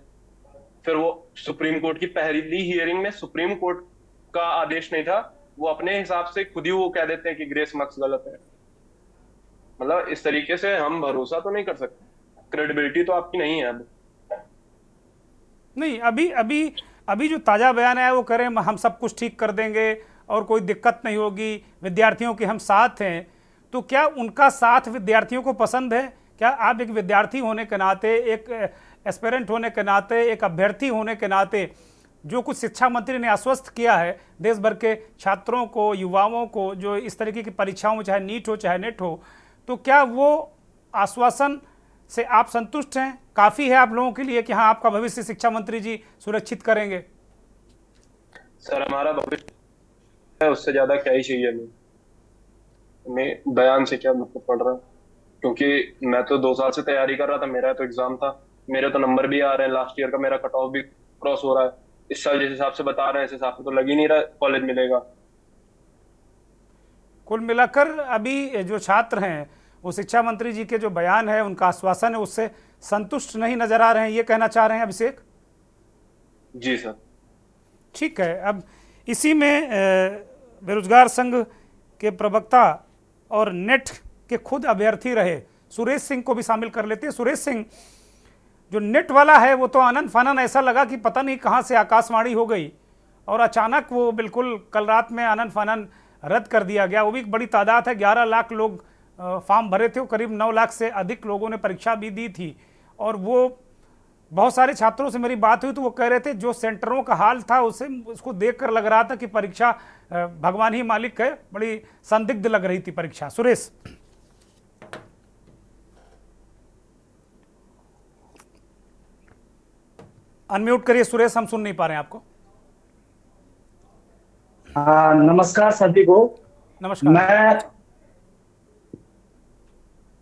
फिर वो सुप्रीम कोर्ट की पहली हियरिंग में सुप्रीम कोर्ट का आदेश नहीं था, वो अपने हिसाब से खुद ही वो कह देते हैं कि ग्रेस मार्क्स गलत है। मतलब इस तरीके से हम भरोसा तो नहीं कर सकते, क्रेडिबिलिटी तो आपकी नहीं है। अब नहीं, अभी जो ताज़ा बयान आया वो कह रहे हैं हम सब कुछ ठीक कर देंगे और कोई दिक्कत नहीं होगी, विद्यार्थियों के हम साथ हैं। तो क्या उनका साथ विद्यार्थियों को पसंद है? क्या आप एक विद्यार्थी होने के नाते, एक एस्पिरेंट होने के नाते, एक अभ्यर्थी होने के नाते, जो कुछ शिक्षा मंत्री ने आश्वस्त किया है देश भर के छात्रों को, युवाओं को, जो इस तरीके की परीक्षाओं में चाहे नीट हो चाहे नेट हो, तो क्या वो आश्वासन से आप संतुष्ट हैं? काफ़ी है आप लोगों के लिए कि हाँ आपका भविष्य शिक्षा मंत्री जी सुरक्षित करेंगे? सर हमारा भविष्य है, उससे ज्यादा क्या ही चाहिए हमें बयान से क्या मतलब पड़ रहा है? क्योंकि मैं तो 2 साल से तैयारी कर रहा था, मेरा तो एग्जाम था, मेरे तो नंबर भी आ रहे हैं, लास्ट ईयर का मेरा कट ऑफ भी क्रॉस हो रहा है। इस साल जिस हिसाब से बता रहे हैं इस हिसाब से तो लग ही नहीं रहा कॉलेज मिलेगा। कुल मिलाकर अभी जो छात्र हैं वो शिक्षा मंत्री जी के जो बयान है, उनका आश्वासन है, उससे संतुष्ट नहीं नजर आ रहे हैं, ये कहना चाह रहे हैं अभिषेक? जी सर। ठीक है। अब इसी में बेरोजगार संघ के प्रवक्ता और नेट के खुद अभ्यर्थी रहे सुरेश सिंह को भी शामिल कर लेते हैं। सुरेश सिंह, जो नेट वाला है वो तो आनन फानन ऐसा लगा कि पता नहीं कहाँ से आकाशवाणी हो गई और अचानक वो बिल्कुल कल रात में आनन फानन रद्द कर दिया गया। वो भी एक बड़ी तादाद है, 11 लाख लोग फॉर्म भरे थे, करीब 9 लाख से अधिक लोगों ने परीक्षा भी दी थी। और वो बहुत सारे छात्रों से मेरी बात हुई तो वो कह रहे थे जो सेंटरों का हाल था उसको देखकर लग रहा था कि परीक्षा भगवान ही मालिक है, बड़ी संदिग्ध लग रही थी परीक्षा। सुरेश, अनम्यूट करिए सुरेश, हम सुन नहीं पा रहे हैं आपको। नमस्कार सभी को। नमस्कार। मैं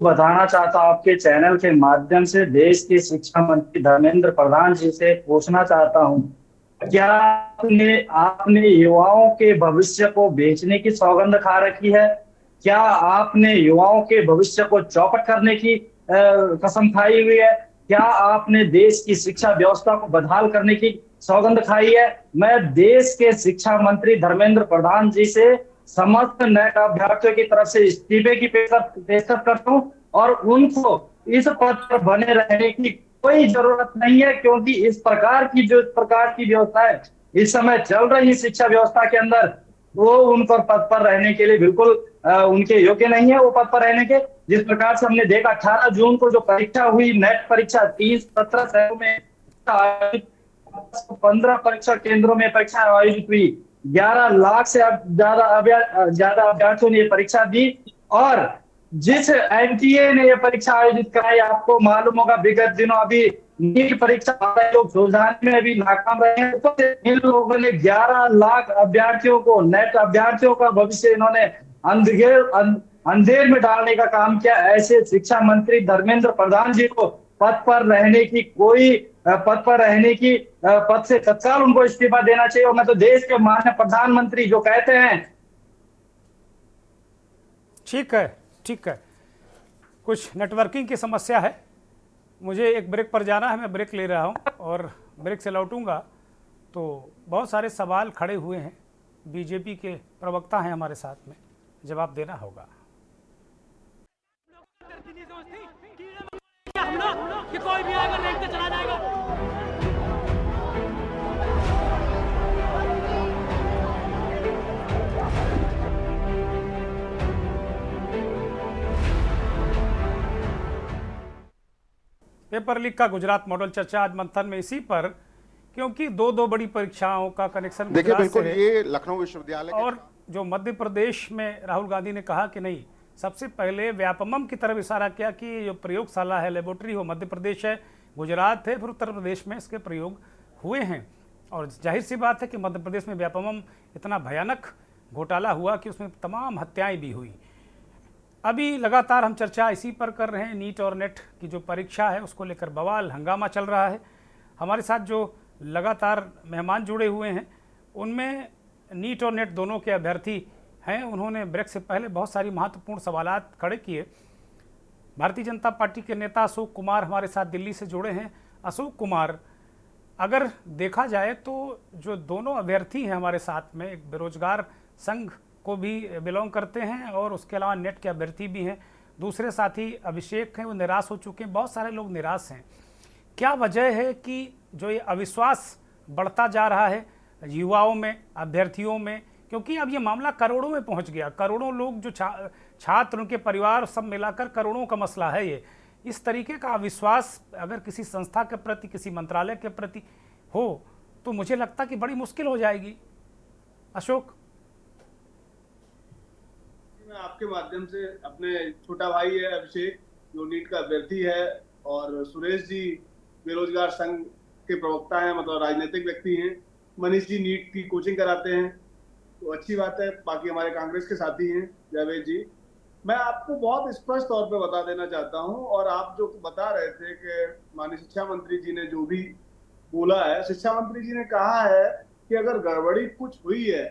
बताना चाहता हूं आपके चैनल के माध्यम से, देश के शिक्षा मंत्री धर्मेंद्र प्रधान जी से पूछना चाहता हूं, क्या आपने युवाओं के भविष्य को बेचने की सौगंध खा रखी है? क्या आपने युवाओं के भविष्य को चौपट करने की कसम खाई हुई है? क्या आपने देश की शिक्षा व्यवस्था को बदहाल करने की सौगंध खाई है? मैं देश के शिक्षा मंत्री धर्मेंद्र प्रधान जी से समस्त नेट अभ्यर्थियों की तरफ से इस्तीफे की पेशकश करता हूं और उनको इस पद पर बने रहने की कोई जरूरत नहीं है, क्योंकि इस प्रकार की व्यवस्था है इस समय चल रही शिक्षा व्यवस्था के अंदर, वो उन पर पद पर रहने के लिए बिल्कुल उनके योग्य नहीं है वो पद पर रहने के। जिस प्रकार से हमने देखा 18 जून को जो परीक्षा हुई, नेट परीक्षा 30-17 शहरों में 15 परीक्षा केंद्रों में परीक्षा आयोजित हुई, 11 लाख से ज्यादा अभ्यर्थियों ने ये परीक्षा दी। और जिस एनटीए ने ये परीक्षा आयोजित कराई, आपको मालूम होगा विगत दिनों अभी नीट परीक्षा लोग सुलझाने में अभी नाकाम रहे हैं, तो इन लोगों ने 11 लाख अभ्यर्थियों को, नेट अभ्यर्थियों का भविष्य इन्होंने अंधेर में डालने का काम किया। ऐसे शिक्षा मंत्री धर्मेंद्र प्रधान जी को पद से तत्काल उनको इस्तीफा देना चाहिए। और मैं तो देश के माननीय प्रधानमंत्री जो कहते हैं। ठीक है, कुछ नेटवर्किंग की समस्या है, मुझे एक ब्रेक पर जाना है, मैं ब्रेक ले रहा हूं और ब्रेक से लौटूंगा तो बहुत सारे सवाल खड़े हुए हैं, बीजेपी के प्रवक्ता हैं हमारे साथ में, जवाब देना होगा। कि कोई भी आएगा रेंट पे चला जाएगा। पेपर लीक का गुजरात मॉडल चर्चा आज मंथन में इसी पर, क्योंकि दो बड़ी परीक्षाओं का कनेक्शन देखिए बिल्कुल ये लखनऊ विश्वविद्यालय और जो मध्य प्रदेश में राहुल गांधी ने कहा कि नहीं, सबसे पहले व्यापमम की तरफ इशारा किया कि जो प्रयोगशाला है, लेबोरेटरी हो, मध्य प्रदेश है, गुजरात है, फिर उत्तर प्रदेश में इसके प्रयोग हुए हैं। और जाहिर सी बात है कि मध्य प्रदेश में व्यापमम इतना भयानक घोटाला हुआ कि उसमें तमाम हत्याएं भी हुई। अभी लगातार हम चर्चा इसी पर कर रहे हैं, नीट और नेट की जो परीक्षा है उसको लेकर बवाल हंगामा चल रहा है। हमारे साथ जो लगातार मेहमान जुड़े हुए हैं उनमें नीट और नेट दोनों के अभ्यर्थी हैं। उन्होंने ब्रेक से पहले बहुत सारी महत्वपूर्ण सवालात खड़े किए। भारतीय जनता पार्टी के नेता अशोक कुमार हमारे साथ दिल्ली से जुड़े हैं। अशोक कुमार, अगर देखा जाए तो जो दोनों अभ्यर्थी हैं हमारे साथ में, एक बेरोजगार संघ को भी बिलोंग करते हैं और उसके अलावा नेट के अभ्यर्थी भी हैं, दूसरे साथी अभिषेक हैं, वो निराश हो चुके हैं, बहुत सारे लोग निराश हैं। क्या वजह है कि जो ये अविश्वास बढ़ता जा रहा है युवाओं में, अभ्यर्थियों में, क्योंकि अब ये मामला करोड़ों में पहुंच गया, करोड़ों लोग जो छात्र, उनके परिवार, सब मिलाकर करोड़ों का मसला है ये। इस तरीके का अविश्वास अगर किसी संस्था के प्रति, किसी मंत्रालय के प्रति हो तो मुझे लगता कि बड़ी मुश्किल हो जाएगी। अशोक, मैं आपके माध्यम से अपने छोटा भाई है अभिषेक जो नीट का अभ्यर्थी है, और सुरेश जी बेरोजगार संघ के प्रवक्ता हैं, मतलब राजनीतिक व्यक्ति हैं, मनीष जी नीट की कोचिंग कराते हैं, तो अच्छी बात है। बाकी हमारे कांग्रेस के साथी हैं जावेद जी। मैं आपको बहुत स्पष्ट तौर पे बता देना चाहता हूं, और आप जो बता रहे थे कि माननीय शिक्षा मंत्री जी ने जो भी बोला है, शिक्षा मंत्री जी ने कहा है कि अगर गड़बड़ी कुछ हुई है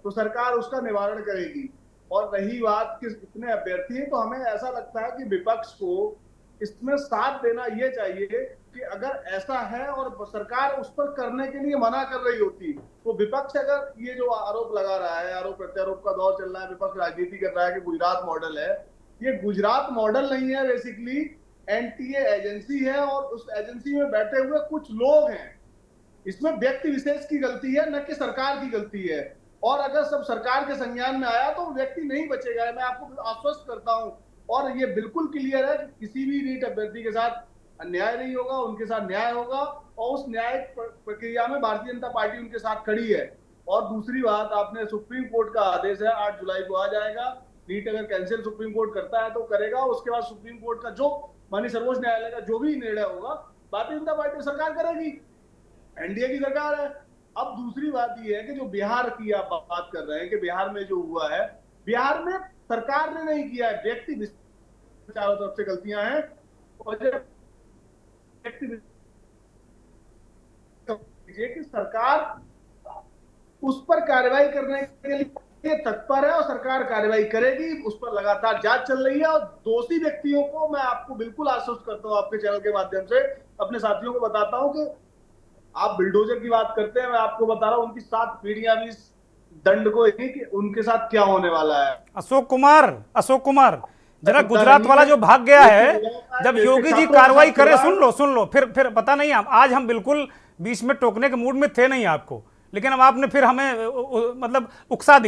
तो सरकार उसका निवारण करेगी। और रही बात कि इतने अभ्यर्थी हैं, तो हमें ऐसा लगता है कि विपक्ष को इसमें साथ देना ये चाहिए कि अगर ऐसा है और सरकार उस पर करने के लिए मना कर रही होती, तो विपक्ष अगर ये जो आरोप लगा रहा है, आरोप प्रत्यारोप का दौर चल रहा है, विपक्ष राजनीति कर रहा है कि गुजरात मॉडल है, ये गुजरात मॉडल नहीं है, बेसिकली एनटीए एजेंसी है और उस एजेंसी में बैठे हुए कुछ लोग हैं। इसमें व्यक्ति विशेष की गलती है, न कि सरकार की गलती है। और अगर सब सरकार के संज्ञान में आया तो व्यक्ति नहीं बचेगा, मैं आपको आश्वस्त करता हूं। और ये बिल्कुल क्लियर है कि किसी भी नीट अभ्यर्थी के साथ अन्याय नहीं होगा, उनके साथ न्याय होगा और उस न्यायिक प्रक्रिया में भारतीय जनता पार्टी उनके साथ खड़ी है। और दूसरी बात, आपने सुप्रीम कोर्ट का आदेश है 8 जुलाई को आ जाएगा, नीट अगर कैंसिल सुप्रीम कोर्ट करता है तो करेगा, उसके बाद सुप्रीम कोर्ट का जो माननीय सर्वोच्च न्यायालय का जो भी निर्णय होगा भारतीय जनता पार्टी सरकार करेगी, एनडीए की सरकार है। अब दूसरी बात यह है कि जो बिहार की आप बात कर रहे हैं कि बिहार में जो हुआ है, बिहार में सरकार ने नहीं किया है, व्यक्ति चारों तरफ से गलतियां हैं। और व्यक्ति कि सरकार उस पर कार्रवाई करने के लिए तत्पर है और सरकार कार्रवाई करेगी, उस पर लगातार जांच चल रही है। और दोषी व्यक्तियों को मैं आपको बिल्कुल आश्वस्त करता हूं, आपके चैनल के माध्यम से अपने साथियों को बताता हूं कि आप बिल्डोजर की बात करते हैं, मैं आपको बता रहा हूं उनकी 7 पीढ़ियां भी दंड को ही कि उनके साथ क्या होने वाला है। अशोक कुमार जरा गुजरात वाला जो भाग गया है, जब योगी जी कार्रवाई करे, सुन लो फिर पता नहीं, आज हम बिल्कुल बीच में टोकने के मूड में थे नहीं आपको, लेकिन अब आपने फिर हमें मतलब उकसा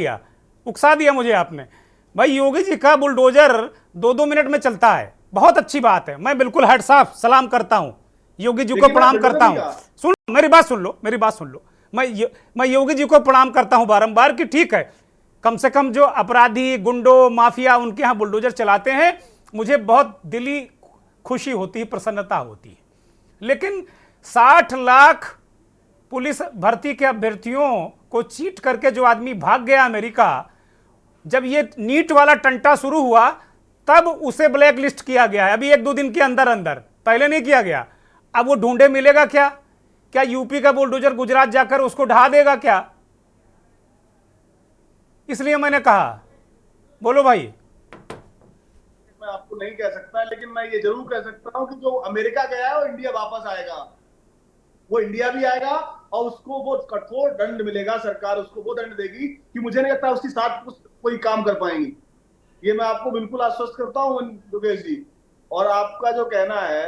दिया मुझे आपने। भाई योगी जी का बुलडोजर 2-2 मिनट में चलता है, बहुत अच्छी बात है, मैं बिल्कुल हेड्स ऑफ सलाम करता हूं, योगी जी को प्रणाम करता हूं। सुन मेरी बात सुन लो, मैं योगी जी को प्रणाम करता हूं बारंबार कि ठीक है, कम से कम जो अपराधी गुंडो माफिया उनके यहां बुलडोजर चलाते हैं, मुझे बहुत दिली खुशी होती है, प्रसन्नता होती है। लेकिन 60 लाख पुलिस भर्ती के अभ्यर्थियों को चीट करके जो आदमी भाग गया अमेरिका, जब ये नीट वाला टंटा शुरू हुआ तब उसे ब्लैक लिस्ट किया गया है, अभी 1-2 दिन के अंदर, पहले नहीं किया गया। अब वो ढूंढे मिलेगा क्या यूपी का बुलडोजर गुजरात जाकर उसको ढहा देगा क्या? इसलिए मैंने कहा, बोलो भाई। मैं आपको नहीं कह सकता, लेकिन मैं ये जरूर कह सकता हूं कि जो अमेरिका गया है वो इंडिया वापस आएगा, वो इंडिया भी आएगा और उसको वो कठोर दंड मिलेगा, सरकार उसको वो दंड देगी कि मुझे नहीं लगता उसके साथ कोई काम कर पाएंगी। ये मैं आपको बिल्कुल आश्वस्त करता हूं योगेश जी। और आपका जो कहना है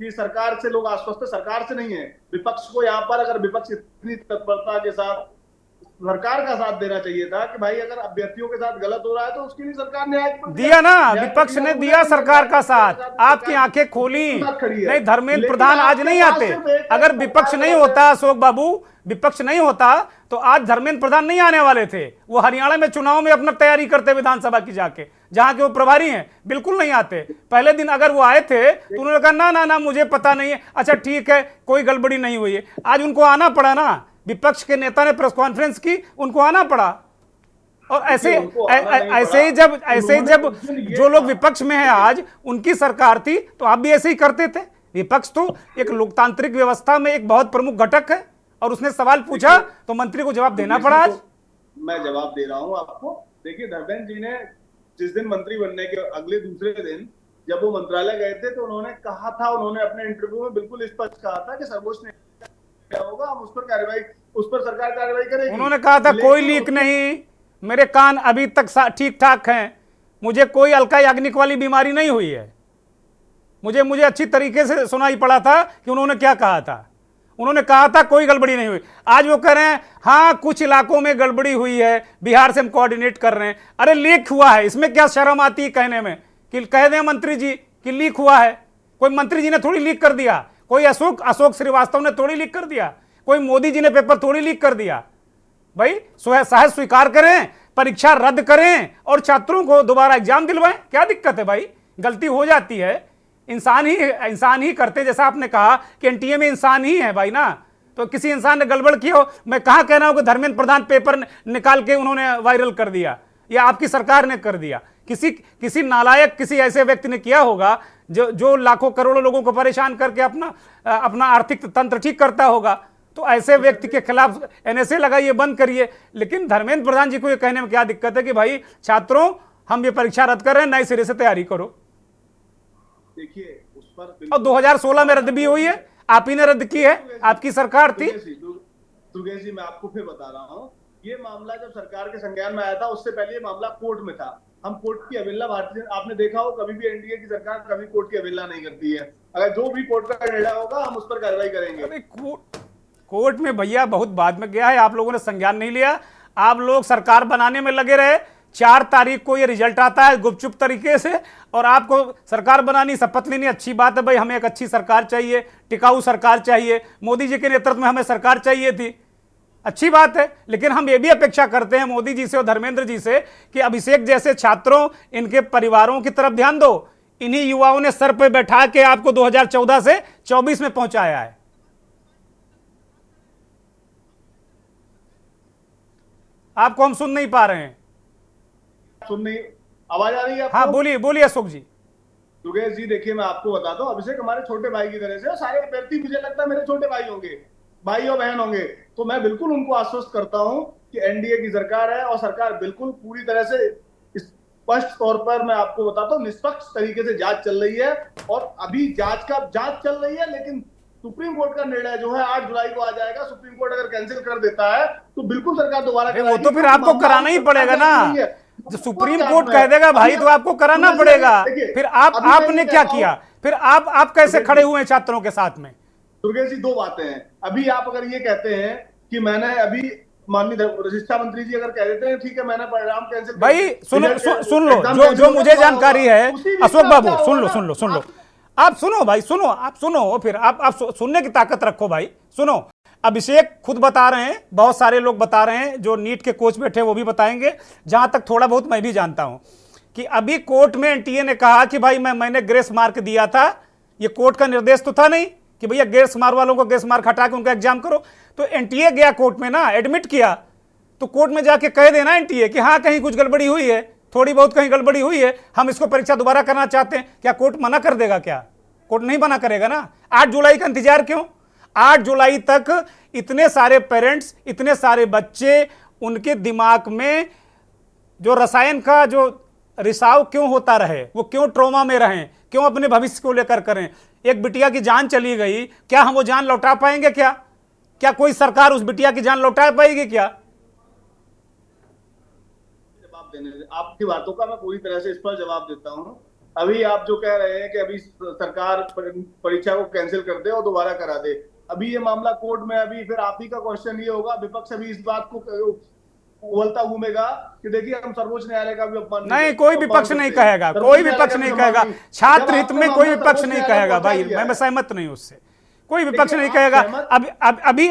कि सरकार से लोग आश्वस्त है, सरकार से नहीं है, विपक्ष को यहाँ पर, अगर विपक्ष इतनी तत्परता के साथ सरकार का साथ देना चाहिए था कि भाई अगर अभ्यर्थियों के साथ गलत हो रहा है तो उसके लिए सरकार ने दिया ना, विपक्ष ने दिया सरकार का साथ, आपकी आंखें खोली नहीं। धर्मेंद्र प्रधान आज नहीं आते, अगर विपक्ष नहीं होता, अशोक बाबू विपक्ष नहीं होता तो आज धर्मेंद्र प्रधान नहीं आने वाले थे। वो हरियाणा में चुनाव में अपना तैयारी करते विधानसभा की जाके, जहां के वो प्रभारी हैं, बिल्कुल नहीं आते। पहले दिन अगर वो आए थे तो उन्होंने कहा ना मुझे पता नहीं है, अच्छा ठीक है कोई गड़बड़ी नहीं हुई है। आज उनको आना पड़ा ना, विपक्ष के नेता ने प्रेस कॉन्फ्रेंस की, उनको आना पड़ा। और ऐसे ही जब जो लोग विपक्ष में हैं आज, उनकी सरकार थी तो आप भी ऐसे ही करते थे। विपक्ष तो एक लोकतांत्रिक व्यवस्था में एक बहुत प्रमुख घटक है, और उसने सवाल पूछा तो मंत्री को जवाब देना पड़ा। आज मैं जवाब दे रहा हूं आपको। देखिए धर्मेंद्र जी ने जिस दिन मंत्री बनने के अगले दूसरे दिन जब वो मंत्रालय गए थे तो उन्होंने कहा था, उन्होंने अपने इंटरव्यू में बिल्कुल स्पष्ट कहा था कि सर्वोच्च न्यायालय होगा, हम उस पर सरकार कार्रवाई करेगी। उन्होंने कहा था कोई लीक नहीं, मेरे कान अभी तक ठीक ठाक हैं, मुझे कोई अलका याग्निक वाली बीमारी नहीं हुई है। मुझे अच्छी तरीके से सुनाई पड़ा था कि उन्होंने क्या कहा था। उन्होंने कहा था कोई गड़बड़ी नहीं हुई। आज वो कह रहे हैं हाँ कुछ इलाकों में गड़बड़ी हुई है, बिहार से हम कोऑर्डिनेट कर रहे हैं। अरे लीक हुआ है, इसमें क्या शर्म आती है कहने में कि कह दें मंत्री जी कि लीक हुआ है। कोई मंत्री जी ने थोड़ी लीक कर दिया, कोई अशोक श्रीवास्तव ने थोड़ी लीक कर दिया, कोई मोदी जी ने पेपर थोड़ी लीक कर दिया। भाई सहज स्वीकार करें, परीक्षा रद्द करें और छात्रों को दोबारा एग्जाम दिलवाएं, क्या दिक्कत है भाई? गलती हो जाती है, इंसान ही करते, जैसा आपने कहा कि एनटीए में इंसान ही है भाई ना, तो किसी इंसान ने गड़बड़ की हो। मैं कहां कह रहा हूं कि धर्मेंद्र प्रधान पेपर निकाल के उन्होंने वायरल कर दिया या आपकी सरकार ने कर दिया। किसी नालायक किसी ऐसे व्यक्ति ने किया होगा जो जो लाखों करोड़ों लोगों को परेशान करके अपना आर्थिक तंत्र ठीक करता होगा। तो ऐसे व्यक्ति के खिलाफ एनएसए लगाइए, बंद करिए। लेकिन धर्मेंद्र प्रधान जी को ये कहने में क्या दिक्कत है कि भाई छात्रों, हम ये परीक्षा रद्द कर रहे हैं, नए सिरे से तैयारी करो। देखिए उस पर, और 2016 में रद्द भी हुई है, आप ही ने रद्द की है, आपकी सरकार थी। दुर्गेश जी, मैं आपको फिर बता रहा हूँ, ये मामला जब सरकार के संज्ञान में आया था उससे पहले ये मामला कोर्ट में था। हम कोर्ट की अवहेलना, भारतीय, आपने देखा हो कभी भी एनडीए की सरकार कभी कोर्ट की अवहेलना नहीं करती है। अगर जो भी कोर्ट का निर्णय होगा हम उस पर कार्रवाई करेंगे। अरे कोर्ट में भैया बहुत बाद में गया है, आप लोगों ने संज्ञान नहीं लिया। आप लोग सरकार बनाने में लगे रहे। 4 तारीख को ये रिजल्ट आता है गुपचुप तरीके से, और आपको सरकार बनानी, शपथ लेनी। अच्छी बात है भाई, हमें एक अच्छी सरकार चाहिए, टिकाऊ सरकार चाहिए, मोदी जी के नेतृत्व में हमें सरकार चाहिए थी, अच्छी बात है। लेकिन हम ये भी अपेक्षा करते हैं मोदी जी से और धर्मेंद्र जी से कि अभिषेक जैसे छात्रों, इनके परिवारों की तरफ ध्यान दो। इन्हीं युवाओं ने सर पे बैठा के आपको 2014 से 24 में पहुंचाया है। आपको हम सुन नहीं पा रहे हैं। सुन नहीं, आवाज आ रही है आपको? हाँ बोलिए बोलिए अशोक जी। दुर्गेश जी देखिए, मैं आपको बताता हूँ, अभिषेक हमारे छोटे भाई की तरह से, सारे अभ्यर्थी मुझे लगता है मेरे छोटे भाई होंगे, भाई और बहन होंगे। तो मैं बिल्कुल उनको आश्वस्त करता हूं कि एनडीए की सरकार है और सरकार बिल्कुल पूरी तरह से स्पष्ट तौर पर, मैं आपको बताता हूँ, निष्पक्ष तरीके से जांच चल रही है। और अभी जांच चल रही है, लेकिन सुप्रीम कोर्ट का निर्णय जो है 8 जुलाई को आ जाएगा। सुप्रीम कोर्ट अगर कैंसिल कर देता है तो बिल्कुल सरकार दोबारा, वो तो फिर आपको कराना ही पड़ेगा ना। जो सुप्रीम कोर्ट कह देगा भाई तो आपको कराना पड़ेगा। फिर आपने क्या किया? फिर आप कैसे खड़े हुए हैं छात्रों के साथ में? दुर्गेश जी, 2 बातें हैं। अभी आप अगर ये कहते हैं कि मैंने अभी, माननीय शिक्षा मंत्री जी अगर कह देते हैं ठीक है मैंने परिणाम कैंसिल, भाई सुन लो, जो मुझे जानकारी है, अशोक बाबू सुन लो, आप सुनो भाई, आप सुनो, फिर आप सुनने की ताकत रखो भाई। सुनो, अभिषेक खुद बता रहे हैं, बहुत सारे लोग बता रहे हैं, जो नीट के कोच बैठे वो भी बताएंगे, जहां तक थोड़ा बहुत मैं भी जानता हूं कि अभी कोर्ट में एनटीए ने कहा कि भाई मैंने ग्रेस मार्क दिया था। ये कोर्ट का निर्देश तो था नहीं कि भैया ग्रेस मार्क वालों को ग्रेस मार्क हटा के उनका एग्जाम करो। तो एनटीए गया कोर्ट में ना, एडमिट किया, तो कोर्ट में जाके कह देना एनटीए कि हाँ कहीं कुछ गड़बड़ी हुई है, थोड़ी बहुत कहीं गड़बड़ी हुई है, हम इसको परीक्षा दोबारा करना चाहते हैं। क्या कोर्ट मना कर देगा? क्या कोर्ट नहीं मना करेगा ना। 8 जुलाई का इंतजार क्यों? 8 जुलाई तक इतने सारे पेरेंट्स, इतने सारे बच्चे, उनके दिमाग में जो रसायन का जो रिसाव क्यों होता रहे, वो क्यों ट्रॉमा में रहें, क्यों अपने भविष्य को लेकर करें? एक बिटिया की जान चली गई, क्या हम वो जान लौटा पाएंगे? क्या कोई सरकार उस बिटिया की जान लौटा पाएगी? क्या जवाब देने, आपकी बातों का मैं पूरी तरह से इस पर जवाब देता हूं। अभी आप जो कह रहे हैं कि अभी सरकार परीक्षा को कैंसिल कर दे और दोबारा करा दे, अभी ये मामला कोर्ट में, अभी फिर आप ही का क्वेश्चन ये होगा, विपक्ष अभी इस बात को उबलता घूमेगा कि देखिए हम सर्वोच्च न्यायालय का भी अपमान नहीं, कोई विपक्ष नहीं कहेगा, कोई विपक्ष नहीं कहेगा, छात्र हित में कोई विपक्ष नहीं कहेगा भाई, मैं सहमत नहीं उससे, कोई विपक्ष नहीं कहेगा।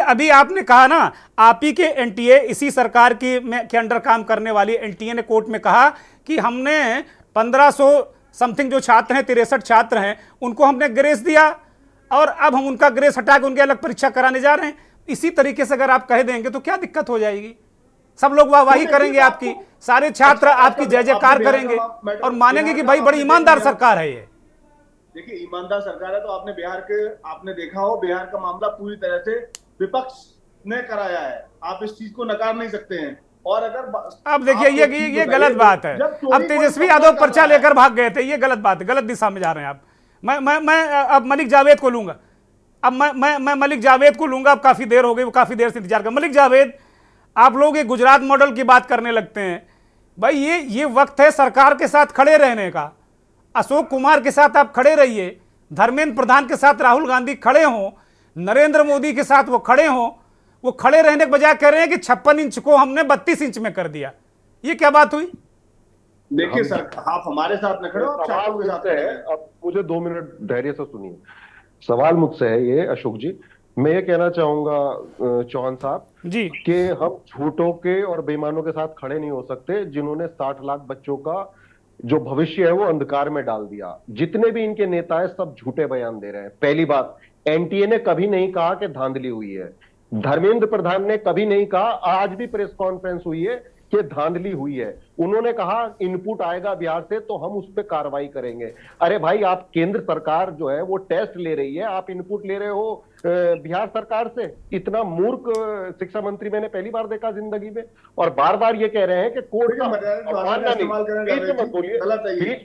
अभी आपने कहा ना, आप ही के एनटीए, इसी सरकार के अंडर काम करने वाली एनटीए ने कोर्ट में कहा कि हमने 1500 समथिंग जो छात्र हैं, 63 छात्र हैं, उनको हमने ग्रेस दिया और अब हम उनका ग्रेस हटा के उनकी अलग परीक्षा कराने जा रहे हैं। इसी तरीके से अगर आप कह देंगे तो क्या दिक्कत हो जाएगी? सब लोग वाहवाही करेंगे आपकी, सारे छात्र आपकी जय जयकार करेंगे और मानेंगे कि भाई बड़ी ईमानदार सरकार है ये। देखिए, ईमानदार सरकार है तो आपने देखा हो, बिहार का मामला पूरी तरह से विपक्ष ने कराया है, आप इस चीज को नकार नहीं सकते हैं। और अगर अब देखिए ये गलत बात है। अब तेजस्वी यादव पर्चा लेकर भाग गए थे, ये गलत बात है, गलत दिशा में जा रहे हैं आप। मैं अब मलिक जावेद को लूंगा, अब मैं मलिक जावेद को लूंगा। अब काफी देर हो गई, वो काफी देर से इंतजार कर। मलिक जावेद, आप लोग ये गुजरात मॉडल की बात करने लगते हैं भाई, ये वक्त है सरकार के साथ खड़े रहने का। अशोक कुमार के साथ आप खड़े रहिए, धर्मेंद्र प्रधान के साथ राहुल गांधी खड़े हों, नरेंद्र मोदी के साथ वो खड़े हों। वो खड़े रहने के बजाय कह रहे हैं कि 56 इंच को हमने 32 इंच में कर दिया। ये क्या बात हुई? देखिए सर, आप हमारे साथ न खड़े हो, आप छात्रों के साथ है। अब मुझे 2 मिनट धैर्य से सुनिए। सवाल मुझसे है ये, अशोक जी, मैं ये कहना चाहूंगा चौहान साहब जी कि हम झूठों के और बेईमानों के साथ खड़े नहीं हो सकते, जिन्होंने 60 लाख बच्चों का जो भविष्य है वो अंधकार में डाल दिया। जितने भी इनके नेता है सब झूठे बयान दे रहे हैं। पहली बात, एनटीए ने कभी नहीं कहा कि धांधली हुई है, धर्मेंद्र प्रधान ने कभी नहीं कहा, आज भी प्रेस कॉन्फ्रेंस हुई है कि धांधली हुई है। उन्होंने कहा इनपुट आएगा बिहार से तो हम उस पर कार्रवाई करेंगे। अरे भाई, आप केंद्र सरकार जो है वो टेस्ट ले रही है, आप इनपुट ले रहे हो बिहार सरकार से? इतना मूर्ख शिक्षा मंत्री मैंने पहली बार देखा जिंदगी में। और बार बार ये कह रहे हैं कि कोर्ट का अवमानना नहीं, बीच में मत बोलिए,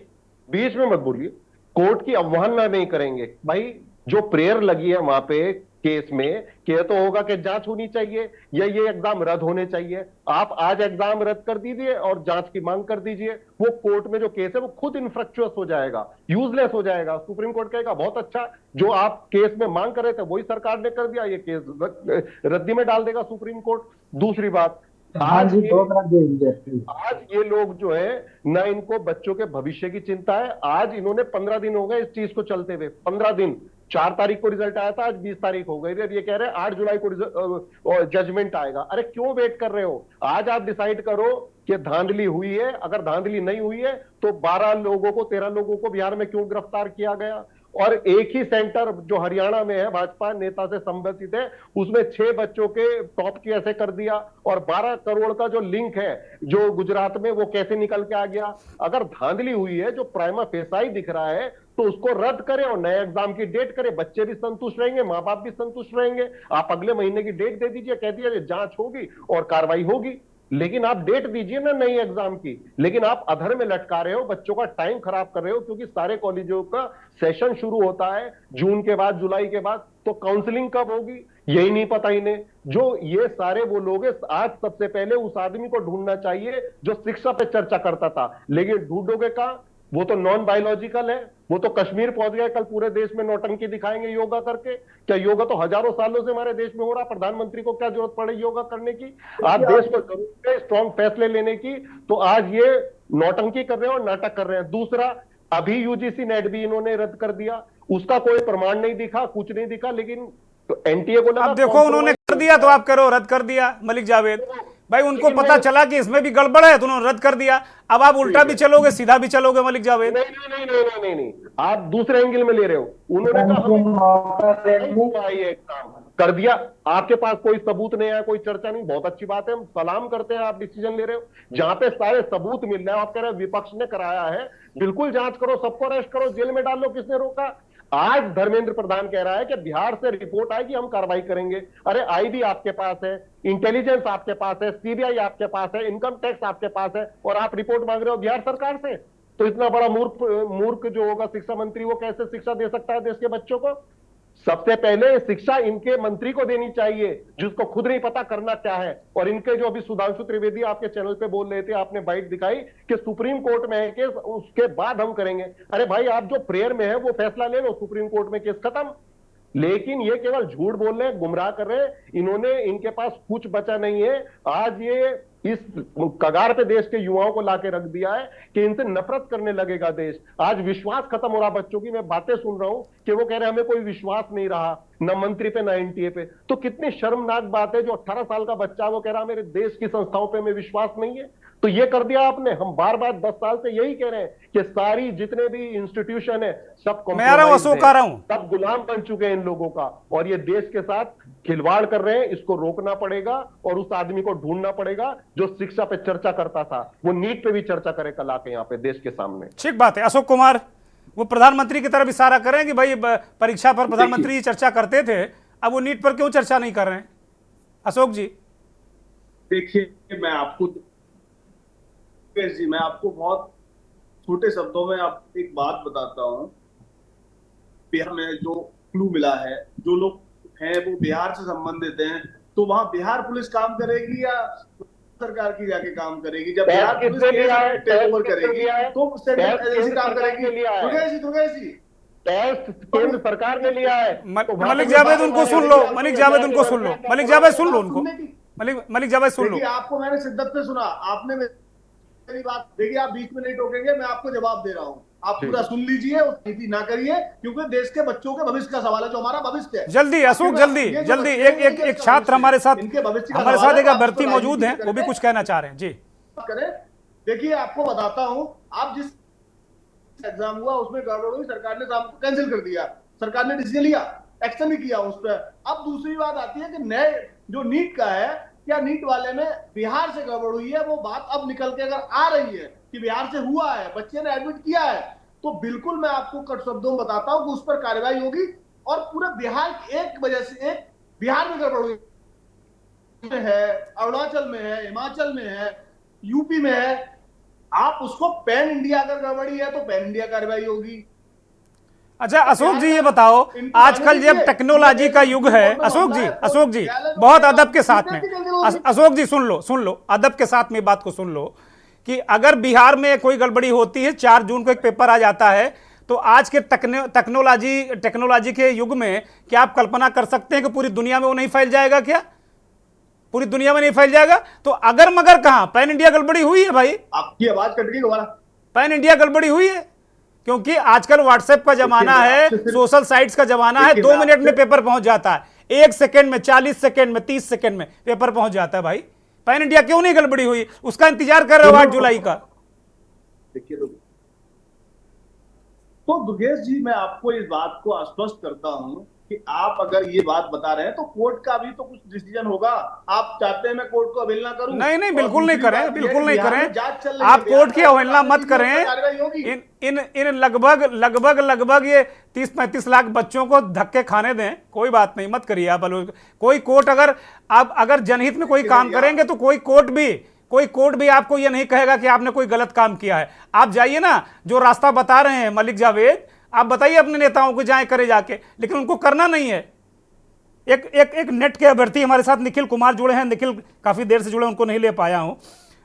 बीच में मत बोलिए, कोर्ट की अवमानना नहीं करेंगे। भाई, जो प्रेयर लगी है वहां पे केस में, कह तो होगा कि जांच होनी चाहिए या ये एग्जाम रद्द होने चाहिए। आप आज एग्जाम रद्द कर दीजिए और जांच की मांग कर दीजिए, वो कोर्ट में जो केस है वो खुद इनफ्रक्चुअस हो जाएगा, यूजलेस हो जाएगा। सुप्रीम कोर्ट कहेगा बहुत अच्छा, जो आप केस में मांग कर रहे थे वही सरकार ने कर दिया, ये केस रद्दी में डाल देगा सुप्रीम कोर्ट। दूसरी बात, आज ये लोग जो है ना, इनको बच्चों के भविष्य की चिंता है। आज इन्होंने 15 दिन हो गए इस चीज को चलते हुए, 15 दिन। 4 तारीख को रिजल्ट आया था, आज 20 तारीख हो गई, ये कह रहे हैं 8 जुलाई को जजमेंट आएगा। अरे क्यों वेट कर रहे हो? आज आप डिसाइड करो कि धांधली हुई है। अगर धांधली नहीं हुई है तो 12 लोगों को, 13 लोगों को बिहार में क्यों गिरफ्तार किया गया? और एक ही सेंटर जो हरियाणा में है, भाजपा नेता से संबंधित है, उसमें 6 बच्चों के टॉप की ऐसे कर दिया। और 12 करोड़ का जो लिंक है जो गुजरात में, वो कैसे निकल के आ गया? अगर धांधली हुई है, जो प्राइमा फेसाई दिख रहा है, तो उसको रद्द करें और नए एग्जाम की डेट करें। बच्चे भी संतुष्ट रहेंगे, मां बाप भी संतुष्ट रहेंगे। आप अगले महीने की डेट दे दीजिए, कह दीजिए जांच होगी और कार्रवाई होगी, लेकिन आप डेट दीजिए ना नई एग्जाम की। लेकिन आप अधर में लटका रहे हो, बच्चों का टाइम खराब कर रहे हो, क्योंकि सारे कॉलेजों का सेशन शुरू होता है जून के बाद, जुलाई के बाद। तो काउंसलिंग कब होगी यही नहीं पता इन्हें। जो ये सारे वो लोग हैं, आज सबसे पहले उस आदमी को ढूंढना चाहिए जो शिक्षा पे चर्चा करता था, लेकिन ढूंढोगे कहां? वो तो नॉन बायोलॉजिकल है, वो तो कश्मीर पहुंच गया। कल पूरे देश में नौटंकी दिखाएंगे योगा करके। क्या योगा तो हजारों सालों से हमारे देश में हो रहा, प्रधानमंत्री को क्या जरूरत पड़े योगा करने की? आप देश को जरूरत है स्ट्रॉन्ग फैसले लेने की, तो आज ये नौटंकी कर रहे हैं और नाटक कर रहे हैं। दूसरा, अभी यूजीसी नेट भी इन्होंने रद्द कर दिया, उसका कोई प्रमाण नहीं दिखा, कुछ नहीं दिखा, लेकिन तो एनटीए को लगा अब देखो उन्होंने कर दिया तो आप करो, रद्द कर दिया मलिक जावेद भाई। उनको पता चला कि इसमें भी गड़बड़ है तो उन्होंने रद्द कर दिया। अब आप उल्टा भी चलोगे, सीधा भी चलोगे मलिक जावेद? नहीं, आप दूसरे एंगल में ले रहे हो। उन्होंने कहा एग्जाम कर दिया, आपके पास कोई सबूत नहीं है, कोई चर्चा नहीं, बहुत अच्छी बात है, हम सलाम करते हैं, आप डिसीजन ले रहे हो। जहां पे सारे सबूत मिल रहे हैं, आप कह रहे हो विपक्ष ने कराया है, बिल्कुल जांच करो, सबको अरेस्ट करो, जेल में डालो, किसने रोका? आज धर्मेंद्र प्रधान कह रहा है कि बिहार से रिपोर्ट आएगी, हम कार्रवाई करेंगे। अरे आईबी आपके पास है, इंटेलिजेंस आपके पास है, सीबीआई आपके पास है, इनकम टैक्स आपके पास है, और आप रिपोर्ट मांग रहे हो बिहार सरकार से? तो इतना बड़ा मूर्ख जो होगा शिक्षा मंत्री, वो कैसे शिक्षा दे सकता है देश के बच्चों को? सबसे पहले शिक्षा इनके मंत्री को देनी चाहिए, जिसको खुद नहीं पता करना क्या है। और इनके जो अभी सुधांशु त्रिवेदी आपके चैनल पे बोल रहे थे, आपने बाइट दिखाई कि सुप्रीम कोर्ट में है केस, उसके बाद हम करेंगे। अरे भाई, आप जो प्रेयर में है वो फैसला ले लो, सुप्रीम कोर्ट में केस खत्म। लेकिन ये केवल झूठ बोल रहे हैं, गुमराह कर रहे हैं। इन्होंने, इनके पास कुछ बचा नहीं है। आज ये इस कगार पे देश के युवाओं को लाके रख दिया है कि इनसे नफरत करने लगेगा देश। आज विश्वास खत्म हो रहा बच्चों की। मैं बातें सुन रहा हूं कि वो कह रहे हैं हमें कोई विश्वास नहीं रहा, न मंत्री पे न एनटीए पे। तो कितनी शर्मनाक बात है, जो 18 साल का बच्चा वो कह रहा मेरे देश की संस्थाओं पे हमें विश्वास नहीं है। तो ये कर दिया आपने। हम बार बार 10 साल से यही कह रहे हैं कि सारी जितने भी इंस्टीट्यूशन है सब सब गुलाम बन चुके हैं इन लोगों का, और ये देश के साथ खिलवाड़ कर रहे हैं। इसको रोकना पड़ेगा और उस आदमी को ढूंढना पड़ेगा जो शिक्षा पे चर्चा करता था, वो नीट पे भी चर्चा करे कल आके यहाँ पे देश के सामने। ठीक बात है। अशोक कुमार, वो प्रधानमंत्री की तरफ इशारा कर रहे हैं कि भाई परीक्षा पर प्रधानमंत्री चर्चा करते थे, अब वो नीट पर क्यों चर्चा नहीं कर रहे हैं? अशोक जी देखिए, मैं आपको बहुत छोटे शब्दों में आप एक बात बताता हूँ। बिहार में जो क्लू मिला है, जो लोग हैं वो बिहार से संबंधित हैं, तो वहां बिहार पुलिस काम करेगी या सरकार की जाके काम करेगी? जब बिहार पुलिस टेक ओवर करेगी तो एजेंसी काम करेगी। केंद्र सरकार ने लिया है। मलिक जावेद उनको सुन लो, मलिक जावेद उनको सुन लो, मलिक जावेद सुन लो उनको, मलिक जावेद सुन लो। आपको मैंने शिद्दत से सुना, आपने मेरी बात देखिए, आप बीच में नहीं टोकेंगे, मैं आपको जवाब दे रहा हूँ, आप पूरा सुन लीजिए, नीति ना करिए, क्योंकि देश के बच्चों के भविष्य का सवाल है, जो हमारा भविष्य है। जल्दी अशोक, जल्दी एक छात्र हमारे साथ एक अभ्यर्थी मौजूद हैं, वो भी कुछ कहना चाह रहे हैं जी। करें, देखिए आपको बताता हूँ, आप जिस एग्जाम हुआ उसमें गड़बड़ हुई, सरकार ने कैंसिल कर दिया, सरकार ने डिसीजन लिया, एक्शन भी किया उस पर। अब दूसरी बात आती है कि नए जो नीट का है, या नीट वाले में बिहार से गड़बड़ हुई है, वो बात अब निकल के अगर आ रही है कि बिहार से हुआ है, बच्चे ने एडमिट किया है, तो बिल्कुल मैं आपको कट शब्दों में बताता हूं कि उस पर कार्रवाई होगी। और पूरे बिहार एक वजह से, एक बिहार में गड़बड़ हुई है, अरुणाचल में है, हिमाचल में है, यूपी में है, आप उसको पैन इंडिया अगर गड़बड़ी है तो पैन इंडिया कार्रवाई होगी। अच्छा अशोक जी ये बताओ, आजकल जब टेक्नोलॉजी का युग है, अशोक जी बहुत अदब के साथ में, अशोक जी सुन लो अदब के साथ में बात को सुन लो कि अगर बिहार में कोई गड़बड़ी होती है, 4 जून को एक पेपर आ जाता है, तो आज के टेक्नोलॉजी के युग में क्या आप कल्पना कर सकते हैं कि पूरी दुनिया में वो नहीं फैल जाएगा? क्या पूरी दुनिया में नहीं फैल जाएगा? तो अगर मगर कहां पैन इंडिया गड़बड़ी हुई है भाई? आपकी आवाज कट गई दोबारा। पैन इंडिया गड़बड़ी हुई है क्योंकि आजकल व्हाट्सएप का जमाना है, सोशल साइट्स का जमाना है, 2 मिनट में पेपर पहुंच जाता है, 1 सेकंड में, 40 सेकंड में, 30 सेकंड में पेपर पहुंच जाता है भाई। पैन इंडिया क्यों नहीं गड़बड़ी हुई? उसका इंतजार कर रहे हो 8 जुलाई का। देखिए तो दुर्गेश जी, मैं आपको इस बात को आश्वस्त करता हूं कि आप अगर ये बात बता रहे हैं तो कोर्ट का भी तो कुछ डिसीजन होगा। आप चाहते हैं मैं कोर्ट को अवहेलना करूं? नहीं, बिल्कुल नहीं करें, बिल्कुल नहीं करें। आप कोर्ट की अवहेलना मत करें। इन लगभग ये 30-35 लाख बच्चों को धक्के खाने दें, कोई बात नहीं, मत करिए आप। कोई कोर्ट अगर जनहित में कोई काम करेंगे तो कोई कोर्ट भी आपको ये नहीं कहेगा कि आपने कोई गलत काम किया है। आप जाइए ना, जो रास्ता बता रहे हैं मलिक जावेद, आप बताइए अपने नेताओं को जाए करे जाके, लेकिन उनको करना नहीं है। एक नेट के अभ्यर्थी हमारे साथ निखिल कुमार जुड़े हैं। निखिल काफी देर से जुड़े, उनको नहीं ले पाया हूं।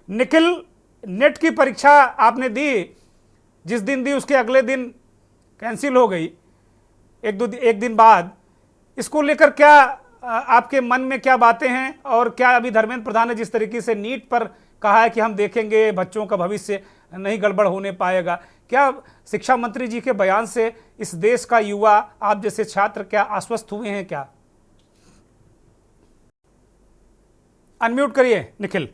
निखिल, नेट की परीक्षा आपने दी, जिस दिन दी उसके अगले दिन कैंसिल हो गई, एक दिन बाद। इसको लेकर क्या आपके मन में क्या बातें हैं, और क्या अभी धर्मेंद्र प्रधान ने जिस तरीके से नीट पर कहा है कि हम देखेंगे, बच्चों का भविष्य नहीं गड़बड़ होने पाएगा, क्या शिक्षा मंत्री जी के बयान से इस देश का युवा, आप जैसे छात्र, क्या आश्वस्त हुए हैं? क्या अनम्यूट करिए निखिल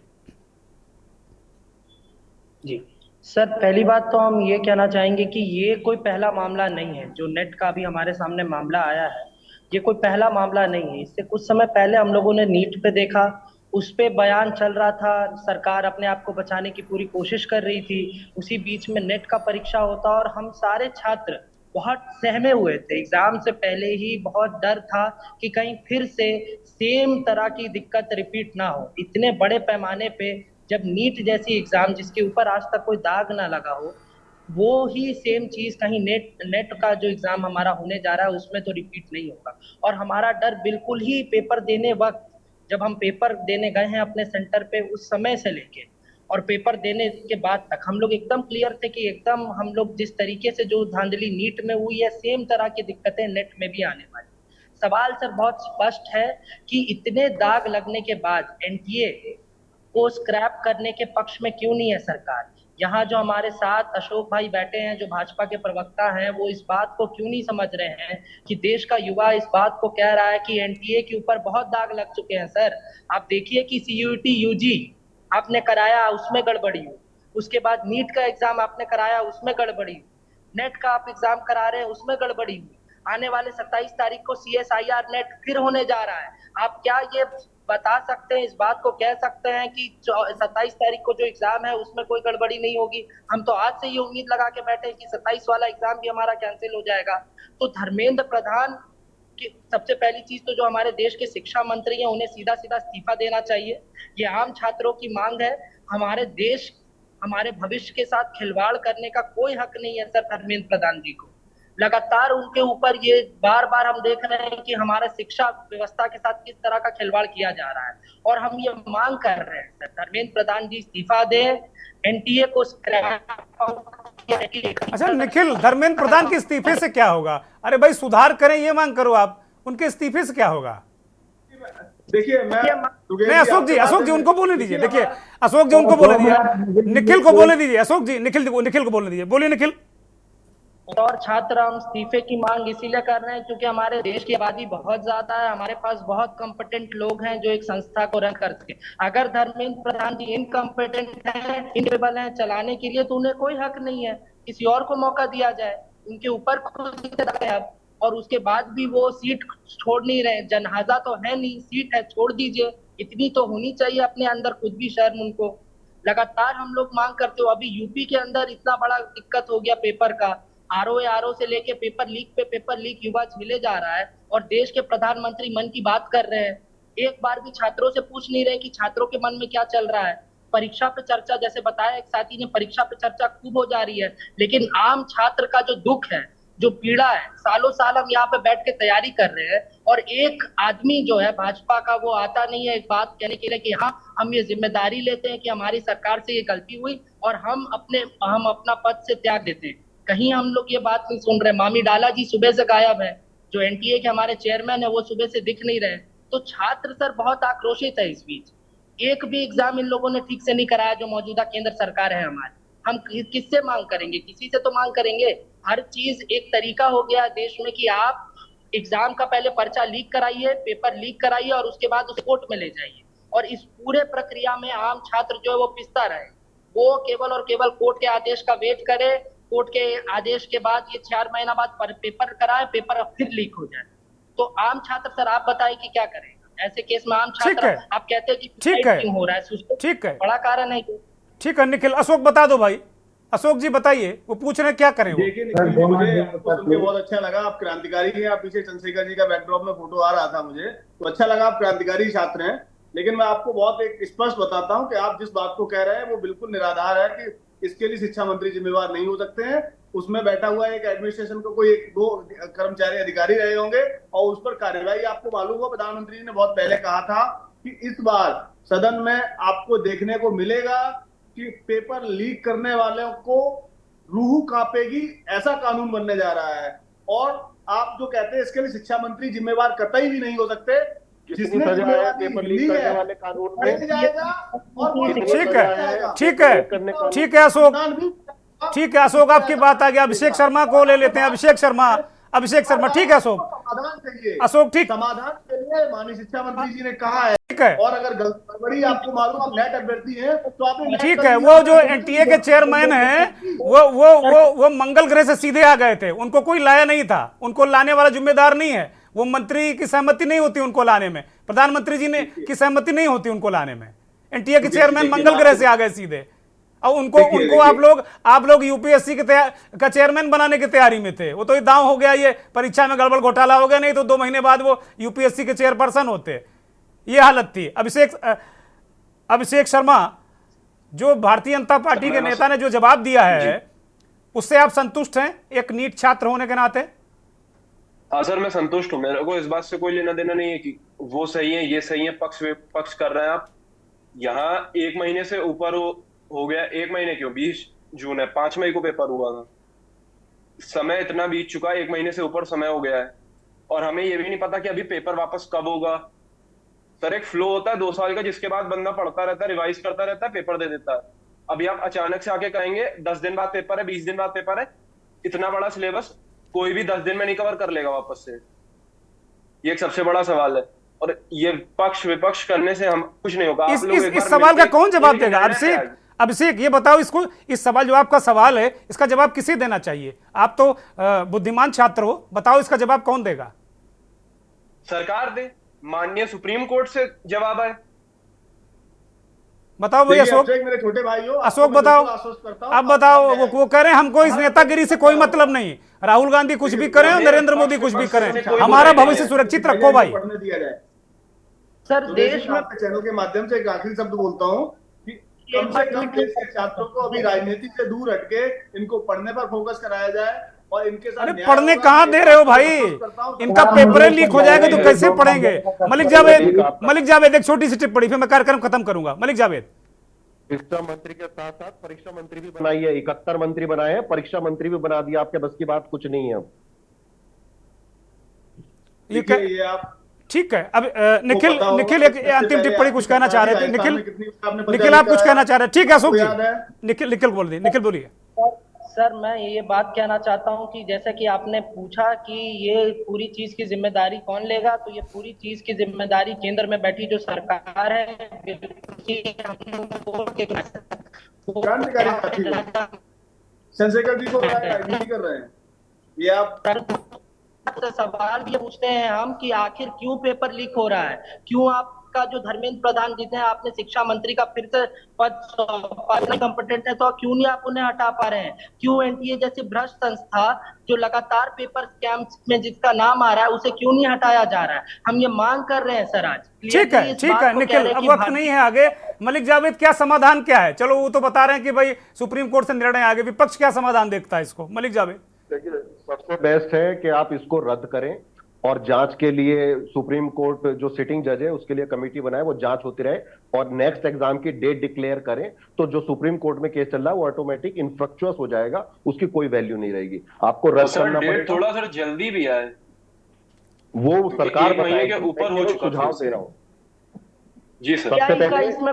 जी। सर, पहली बात तो हम ये कहना चाहेंगे कि ये कोई पहला मामला नहीं है। जो नेट का भी हमारे सामने मामला आया है, ये कोई पहला मामला नहीं है। इससे कुछ समय पहले हम लोगों ने नीट पे देखा, उस पे बयान चल रहा था, सरकार अपने आप को बचाने की पूरी कोशिश कर रही थी। उसी बीच में नेट का परीक्षा होता और हम सारे छात्र बहुत सहमे हुए थे। एग्जाम से पहले ही बहुत डर था कि कहीं फिर से सेम तरह की दिक्कत रिपीट ना हो। इतने बड़े पैमाने पे जब नीट जैसी एग्जाम, जिसके ऊपर आज तक कोई दाग ना लगा हो, वो ही सेम चीज कहीं नेट का जो एग्जाम हमारा होने जा रहा है उसमें तो रिपीट नहीं होगा। और हमारा डर बिल्कुल ही पेपर देने वक्त, जब हम पेपर देने गए हैं अपने सेंटर पे, उस समय से लेके और पेपर देने के बाद तक हम लोग एकदम क्लियर थे कि एकदम हम लोग जिस तरीके से जो धांधली नीट में हुई है, सेम तरह की दिक्कतें नेट में भी आने वाली। सवाल सर बहुत स्पष्ट है कि इतने दाग लगने के बाद एनटीए को स्क्रैप करने के पक्ष में क्यों नहीं है सरकार? यहाँ जो हमारे साथ अशोक भाई बैठे हैं, जो भाजपा के प्रवक्ता हैं, वो इस बात को क्यों नहीं समझ रहे हैं कि देश का युवा इस बात को कह रहा है कि एनटीए के ऊपर बहुत दाग लग चुके हैं। सर, आप देखिए कि सीयूईटी यूजी आपने कराया, उसमें गड़बड़ी हुई। उसके बाद नीट का एग्जाम आपने कराया, उसमें गड़बड़ी हुई। नेट का आप एग्जाम करा रहे हैं, उसमें गड़बड़ी हुई। आने वाले 27 तारीख को CSIR नेट फिर होने जा रहा है। आप क्या ये बता सकते हैं, इस बात को कह सकते हैं कि 27 तारीख को जो एग्जाम है उसमें कोई गड़बड़ी नहीं होगी? हम तो आज से ये उम्मीद लगा के बैठे कि 27 वाला एग्जाम भी हमारा कैंसिल हो जाएगा। तो धर्मेंद्र प्रधान की सबसे पहली चीज तो जो हमारे देश के शिक्षा मंत्री हैं, उन्हें सीधा सीधा इस्तीफा देना चाहिए। ये आम छात्रों की मांग है। हमारे देश, हमारे भविष्य के साथ खिलवाड़ करने का कोई हक नहीं है सर धर्मेंद्र प्रधान जी को। लगातार उनके ऊपर ये बार बार हम देख रहे हैं कि हमारा शिक्षा व्यवस्था के साथ किस तरह का खिलवाड़ किया जा रहा है, और हम ये मांग कर रहे हैं सर धर्मेंद्र प्रधान जी इस्तीफा दें, एनटीए को अच्छा निखिल, धर्मेंद्र प्रधान के इस्तीफे से क्या होगा? अरे भाई सुधार करें, ये मांग करो आप, उनके इस्तीफे से क्या होगा? देखिए नहीं अशोक जी उनको बोलने दीजिए। देखिए अशोक जी उनको बोलने दीजिए, निखिल को बोलने दीजिए। अशोक जी निखिल को बोलने दीजिए। बोलिए निखिल। और छात्र हम इस्तीफे की मांग इसीलिए कर रहे हैं क्योंकि हमारे देश की आबादी बहुत ज्यादा है, हमारे पास बहुत कॉम्पिटेंट लोग हैं जो एक संस्था को रन कर सके। अगर धर्मेंद्र प्रधान जी इनकॉम्पिटेंट हैं, इनकेपेबल हैं चलाने के लिए, तो उन्हें कोई हक नहीं है, किसी और को मौका दिया जाए। उनके ऊपर अब, और उसके बाद भी वो सीट छोड़ नहीं रहे। जनहाजा तो है नहीं, सीट है, छोड़ दीजिए, इतनी तो होनी चाहिए अपने अंदर खुद भी शर्म उनको। लगातार हम लोग मांग करते हो, अभी यूपी के अंदर इतना बड़ा दिक्कत हो गया पेपर का, आरओ से लेके पेपर लीक पे पेपर लीक युवा झेले जा रहा है, और देश के प्रधानमंत्री मन की बात कर रहे हैं, एक बार भी छात्रों से पूछ नहीं रहे कि छात्रों के मन में क्या चल रहा है। परीक्षा पे चर्चा, जैसे बताया एक साथी ने, परीक्षा पे चर्चा खूब हो जा रही है, लेकिन आम छात्र का जो दुख है, जो पीड़ा है, सालों साल हम यहाँ पे बैठ के तैयारी कर रहे हैं, और एक आदमी जो है भाजपा का वो आता नहीं है एक बात कहने के लिए कि हाँ हम ये जिम्मेदारी लेते हैं कि हमारी सरकार से ये गलती हुई और हम अपना पद से त्याग देते हैं। कहीं हम लोग ये बात नहीं सुन रहे। मामी डाला जी सुबह से गायब है, जो एनटीए के हमारे चेयरमैन है वो सुबह से दिख नहीं रहे। तो छात्र सर बहुत आक्रोशित है इस बीच। एक भी एग्जाम इन लोगों ने ठीक से नहीं कराया जो मौजूदा केंद्र सरकार है हमारी। हम किससे मांग करेंगे? किसी से तो मांग करेंगे। हर चीज एक तरीका हो गया है देश में कि आप एग्जाम का पहले पर्चा लीक कराइए, पेपर लीक कराइए और उसके बाद उस कोर्ट में ले जाइए, और इस पूरे प्रक्रिया में आम छात्र जो है वो पिसता रहे। वो केवल और केवल कोर्ट के आदेश का वेट करे, कोर्ट के आदेश के बाद ये 4 महीना बाद पेपर कराए, पेपर फिर लीक हो जाए। तो आम छात्र सर आप बताइए कि क्या करें ऐसे केस में? आम छात्र आप कहते हैं कि क्यों हो रहा है, ठीक है, बड़ा कारण है। ठीक है निखिल। अशोक बता दो भाई, अशोक जी बताइए, वो पूछ रहे हैं क्या करें। देखिए निखिल जी, मुझे आपको सुन के बहुत अच्छा लगा। आप क्रांतिकारी हैं, आप पीछे चंद्रशेखर जी का बैकड्रॉप में फोटो आ रहा था मुझे, तो अच्छा लगा आप क्रांतिकारी छात्र हैं। लेकिन मैं आपको बहुत एक स्पष्ट बताता हूं कि आप जिस बात को कह रहे हैं वो बिल्कुल निराधार है कि इसके लिए शिक्षा मंत्री जिम्मेवार नहीं हो सकते हैं। उसमें बैठा हुआ एक एडमिनिस्ट्रेशन को कोई 1-2 कर्मचारी अधिकारी रहे होंगे और उस पर कार्यवाही आपको मालूम होगा। प्रधानमंत्री जी ने बहुत पहले कहा था कि इस बार सदन में आपको देखने को मिलेगा कि पेपर लीक करने वालों को रूह कांपेगी, ऐसा कानून बनने जा रहा है। और आप जो कहते हैं इसके लिए शिक्षा मंत्री जिम्मेवार कतई भी नहीं हो सकते। जिसने पेपर लीक करने वाले कानून में जाएगा और ठीक है अशोक, ठीक है अशोक, आपकी बात आ गई। अभिषेक शर्मा को ले लेते हैं। अभिषेक शर्मा, ठीक है अशोक, समाधान चाहिए। अशोक ठीक, समाधान के लिए माननीय शिक्षा मंत्री जी ने कहा है, ठीक है। और अगर गड़बड़ी आपको मालूम, आप नेट अभ्यर्थी हैं तो आपने ठीक है। वो जो एनटीए के चेयरमैन हैं वो मंगल ग्रह से सीधे आ गए थे, उनको कोई लाया नहीं था, उनको लाने वाला जिम्मेदार नहीं है। वो मंत्री की सहमति नहीं होती उनको लाने में, प्रधानमंत्री जी ने की सहमति नहीं होती उनको लाने में। एनटीए के चेयरमैन मंगल ग्रह से आ गए सीधे, और उनको आप लोग यूपीएससी का चेयरमैन बनाने की तैयारी में थे। वो तो ये दांव हो गया, ये परीक्षा में गड़बड़ घोटाला हो गया, नहीं तो 2 महीने बाद वो यूपीएससी के चेयरपर्सन होते। ये हालत थी। अभिषेक शर्मा, जो भारतीय जनता पार्टी के नेता ने जो जवाब दिया है उससे आप संतुष्ट हैं एक नीट छात्र होने के नाते? हाँ सर, मैं संतुष्ट हूँ। मेरे को इस बात से कोई लेना देना नहीं है कि वो सही है ये सही है, पक्ष कर रहे हैं आप। यहाँ 1 महीने से ऊपर हो गया। 1 महीने क्यों, 20 जून है, 5 मई को पेपर हुआ था। समय इतना बीत चुका है, 1 महीने से ऊपर समय हो गया है, और हमें ये भी नहीं पता कि अभी पेपर वापस कब होगा। सर एक फ्लो होता है 2 साल का, जिसके बाद बंदा पढ़ता रहता है, रिवाइज करता रहता है, पेपर दे देता है। अभी आप अचानक से आके कहेंगे 10 दिन बाद पेपर है, 20 दिन बाद पेपर है, इतना बड़ा सिलेबस कोई भी 10 दिन में नहीं कवर कर लेगा वापस से। ये एक सबसे बड़ा सवाल है, और ये पक्ष विपक्ष करने से हम कुछ नहीं होगा। इस सवाल का कौन जवाब देगा? अभिषेक ये बताओ, इसको इस सवाल जो आपका सवाल है इसका जवाब किसे देना चाहिए? आप तो बुद्धिमान छात्र हो, बताओ इसका जवाब कौन देगा? सरकार दे, माननीय सुप्रीम कोर्ट से जवाब आए। बताओ भैया अशोक, मेरे छोटे भाई हो, अशोक बताओ, अब बताओ। वो कह रहे हैं हमको इस नेतागिरी से कोई मतलब नहीं, राहुल गांधी कुछ भी करें और नरेंद्र मोदी कुछ भी करें, हमारा भविष्य सुरक्षित रखो भाई। सर देश में चैनल के माध्यम से एक आखिरी शब्द बोलता हूँ कि कम से कम देश के छात्रों को अभी राजनीति से दूर हटके इनको पढ़ने पर फोकस कराया जाए, और इनके साथ अरे पढ़ने कहाँ दे रहे हो भाई? इनका पेपर लीक हो जाएगा तो कैसे पढ़ेंगे? मलिक जावेद एक छोटी सी टिप्पणी, फिर मैं कार्यक्रम खत्म करूंगा। मलिक जावेद, शिक्षा मंत्री के साथ साथ परीक्षा मंत्री भी बनाई है, 71 मंत्री बनाए हैं, परीक्षा मंत्री भी बना दिया। आपके बस की बात कुछ नहीं है अब। ये आप ठीक है। अब निखिल एक अंतिम टिप्पणी कुछ कहना चाह रहे थे। निखिल आप कुछ कहना चाह रहे थे? ठीक है अशोक जी, निखिल बोलिए। सर मैं ये बात कहना चाहता हूँ कि जैसा कि आपने पूछा कि ये पूरी चीज की जिम्मेदारी कौन लेगा, तो ये पूरी चीज की जिम्मेदारी केंद्र में बैठी जो सरकार है, चंद्रशेखर जी को राजनीति कर रहे हैं। ये आप सवाल ये पूछते हैं हम कि आखिर क्यों पेपर लीक हो रहा है, क्यों आप का जो धर्मेंद्र प्रधान जी थे, आपने शिक्षा मंत्री का फिर से पद सौंपा, कंपिटेंट है तो क्यों नहीं आप उन्हें हटा पा रहे हैं? क्यों एनटीए जैसी भ्रष्ट संस्था जो लगातार पेपर स्कैम्स में जिसका नाम आ रहा है उसे क्यों नहीं हटाया जा रहा है? हम ये मांग कर रहे हैं सर आज। ठीक है निखिल, अब वक्त नहीं है आगे। मलिक जावेद, क्या समाधान क्या है? चलो वो तो बता रहे हैं कि भाई सुप्रीम कोर्ट से निर्णय आगे, विपक्ष क्या समाधान देखता है इसको? मलिक जावेद। देखिए, सबसे बेस्ट है कि आप इसको रद्द करें और जांच के लिए सुप्रीम कोर्ट जो सिटिंग जज है उसके लिए कमेटी बनाए, वो जांच होती रहे और नेक्स्ट एग्जाम की डेट डिक्लेयर करें, तो जो सुप्रीम कोर्ट में केस चल रहा है वो ऑटोमेटिक इन्फ्रक्चुअस हो जाएगा, उसकी कोई वैल्यू नहीं रहेगी। आपको रद्द करना पड़ेगा। थोड़ा सर जल्दी भी आए, वो सरकार के ऊपर हो चुका, सुझाव दे रहा हूँ जी सर। सबसे पहले इसको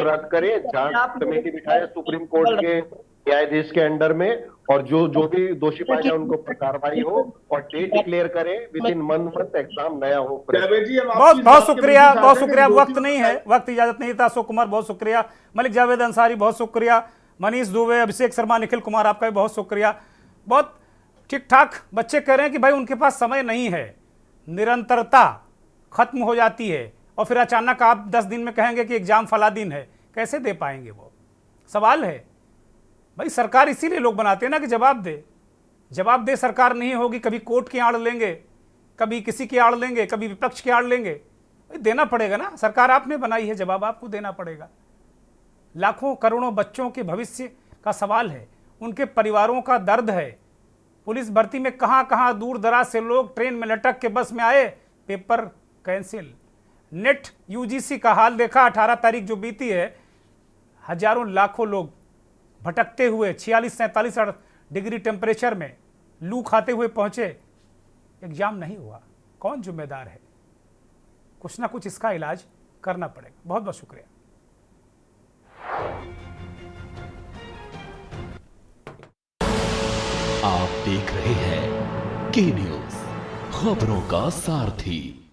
रद्द करें, जांच कमेटी बिठाए सुप्रीम कोर्ट के न्यायाधीश के अंडर में, और जो भी दोषी पाए जाए उनको पर कार्रवाई हो और डेट डिक्लेयर करें विद इन मंथ एग्जाम नया हो। बहुत शुक्रिया, बहुत शुक्रिया। वक्त नहीं है, वक्त इजाजत नहीं था। अशोक कुमार बहुत शुक्रिया, मलिक जावेद अंसारी बहुत शुक्रिया, मनीष दुबे, अभिषेक शर्मा, निखिल कुमार आपका भी बहुत शुक्रिया। बहुत ठीक ठाक बच्चे कह रहे हैं कि भाई उनके पास समय नहीं है, निरंतरता खत्म हो जाती है और फिर अचानक आप 10 दिन में कहेंगे कि एग्जाम फला दिन है, कैसे दे पाएंगे? वो सवाल है भाई। सरकार इसीलिए लोग बनाते हैं ना कि जवाब दे सरकार नहीं होगी, कभी कोर्ट की आड़ लेंगे, कभी किसी की आड़ लेंगे, कभी विपक्ष की आड़ लेंगे। भाई देना पड़ेगा ना, सरकार आपने बनाई है, जवाब आपको देना पड़ेगा। लाखों करोड़ों बच्चों के भविष्य का सवाल है, उनके परिवारों का दर्द है। पुलिस भर्ती में कहां कहां दूर दराज से लोग ट्रेन में लटक के बस में आए, पेपर कैंसिल। नेट यूजीसी का हाल देखा, 18 तारीख जो बीती है, हजारों लाखों लोग भटकते हुए 46-47 डिग्री टेम्परेचर में लू खाते हुए पहुंचे, एग्जाम नहीं हुआ। कौन जिम्मेदार है? कुछ ना कुछ इसका इलाज करना पड़ेगा। बहुत बहुत शुक्रिया। आप देख रहे हैं के न्यूज़, खबरों का सारथी।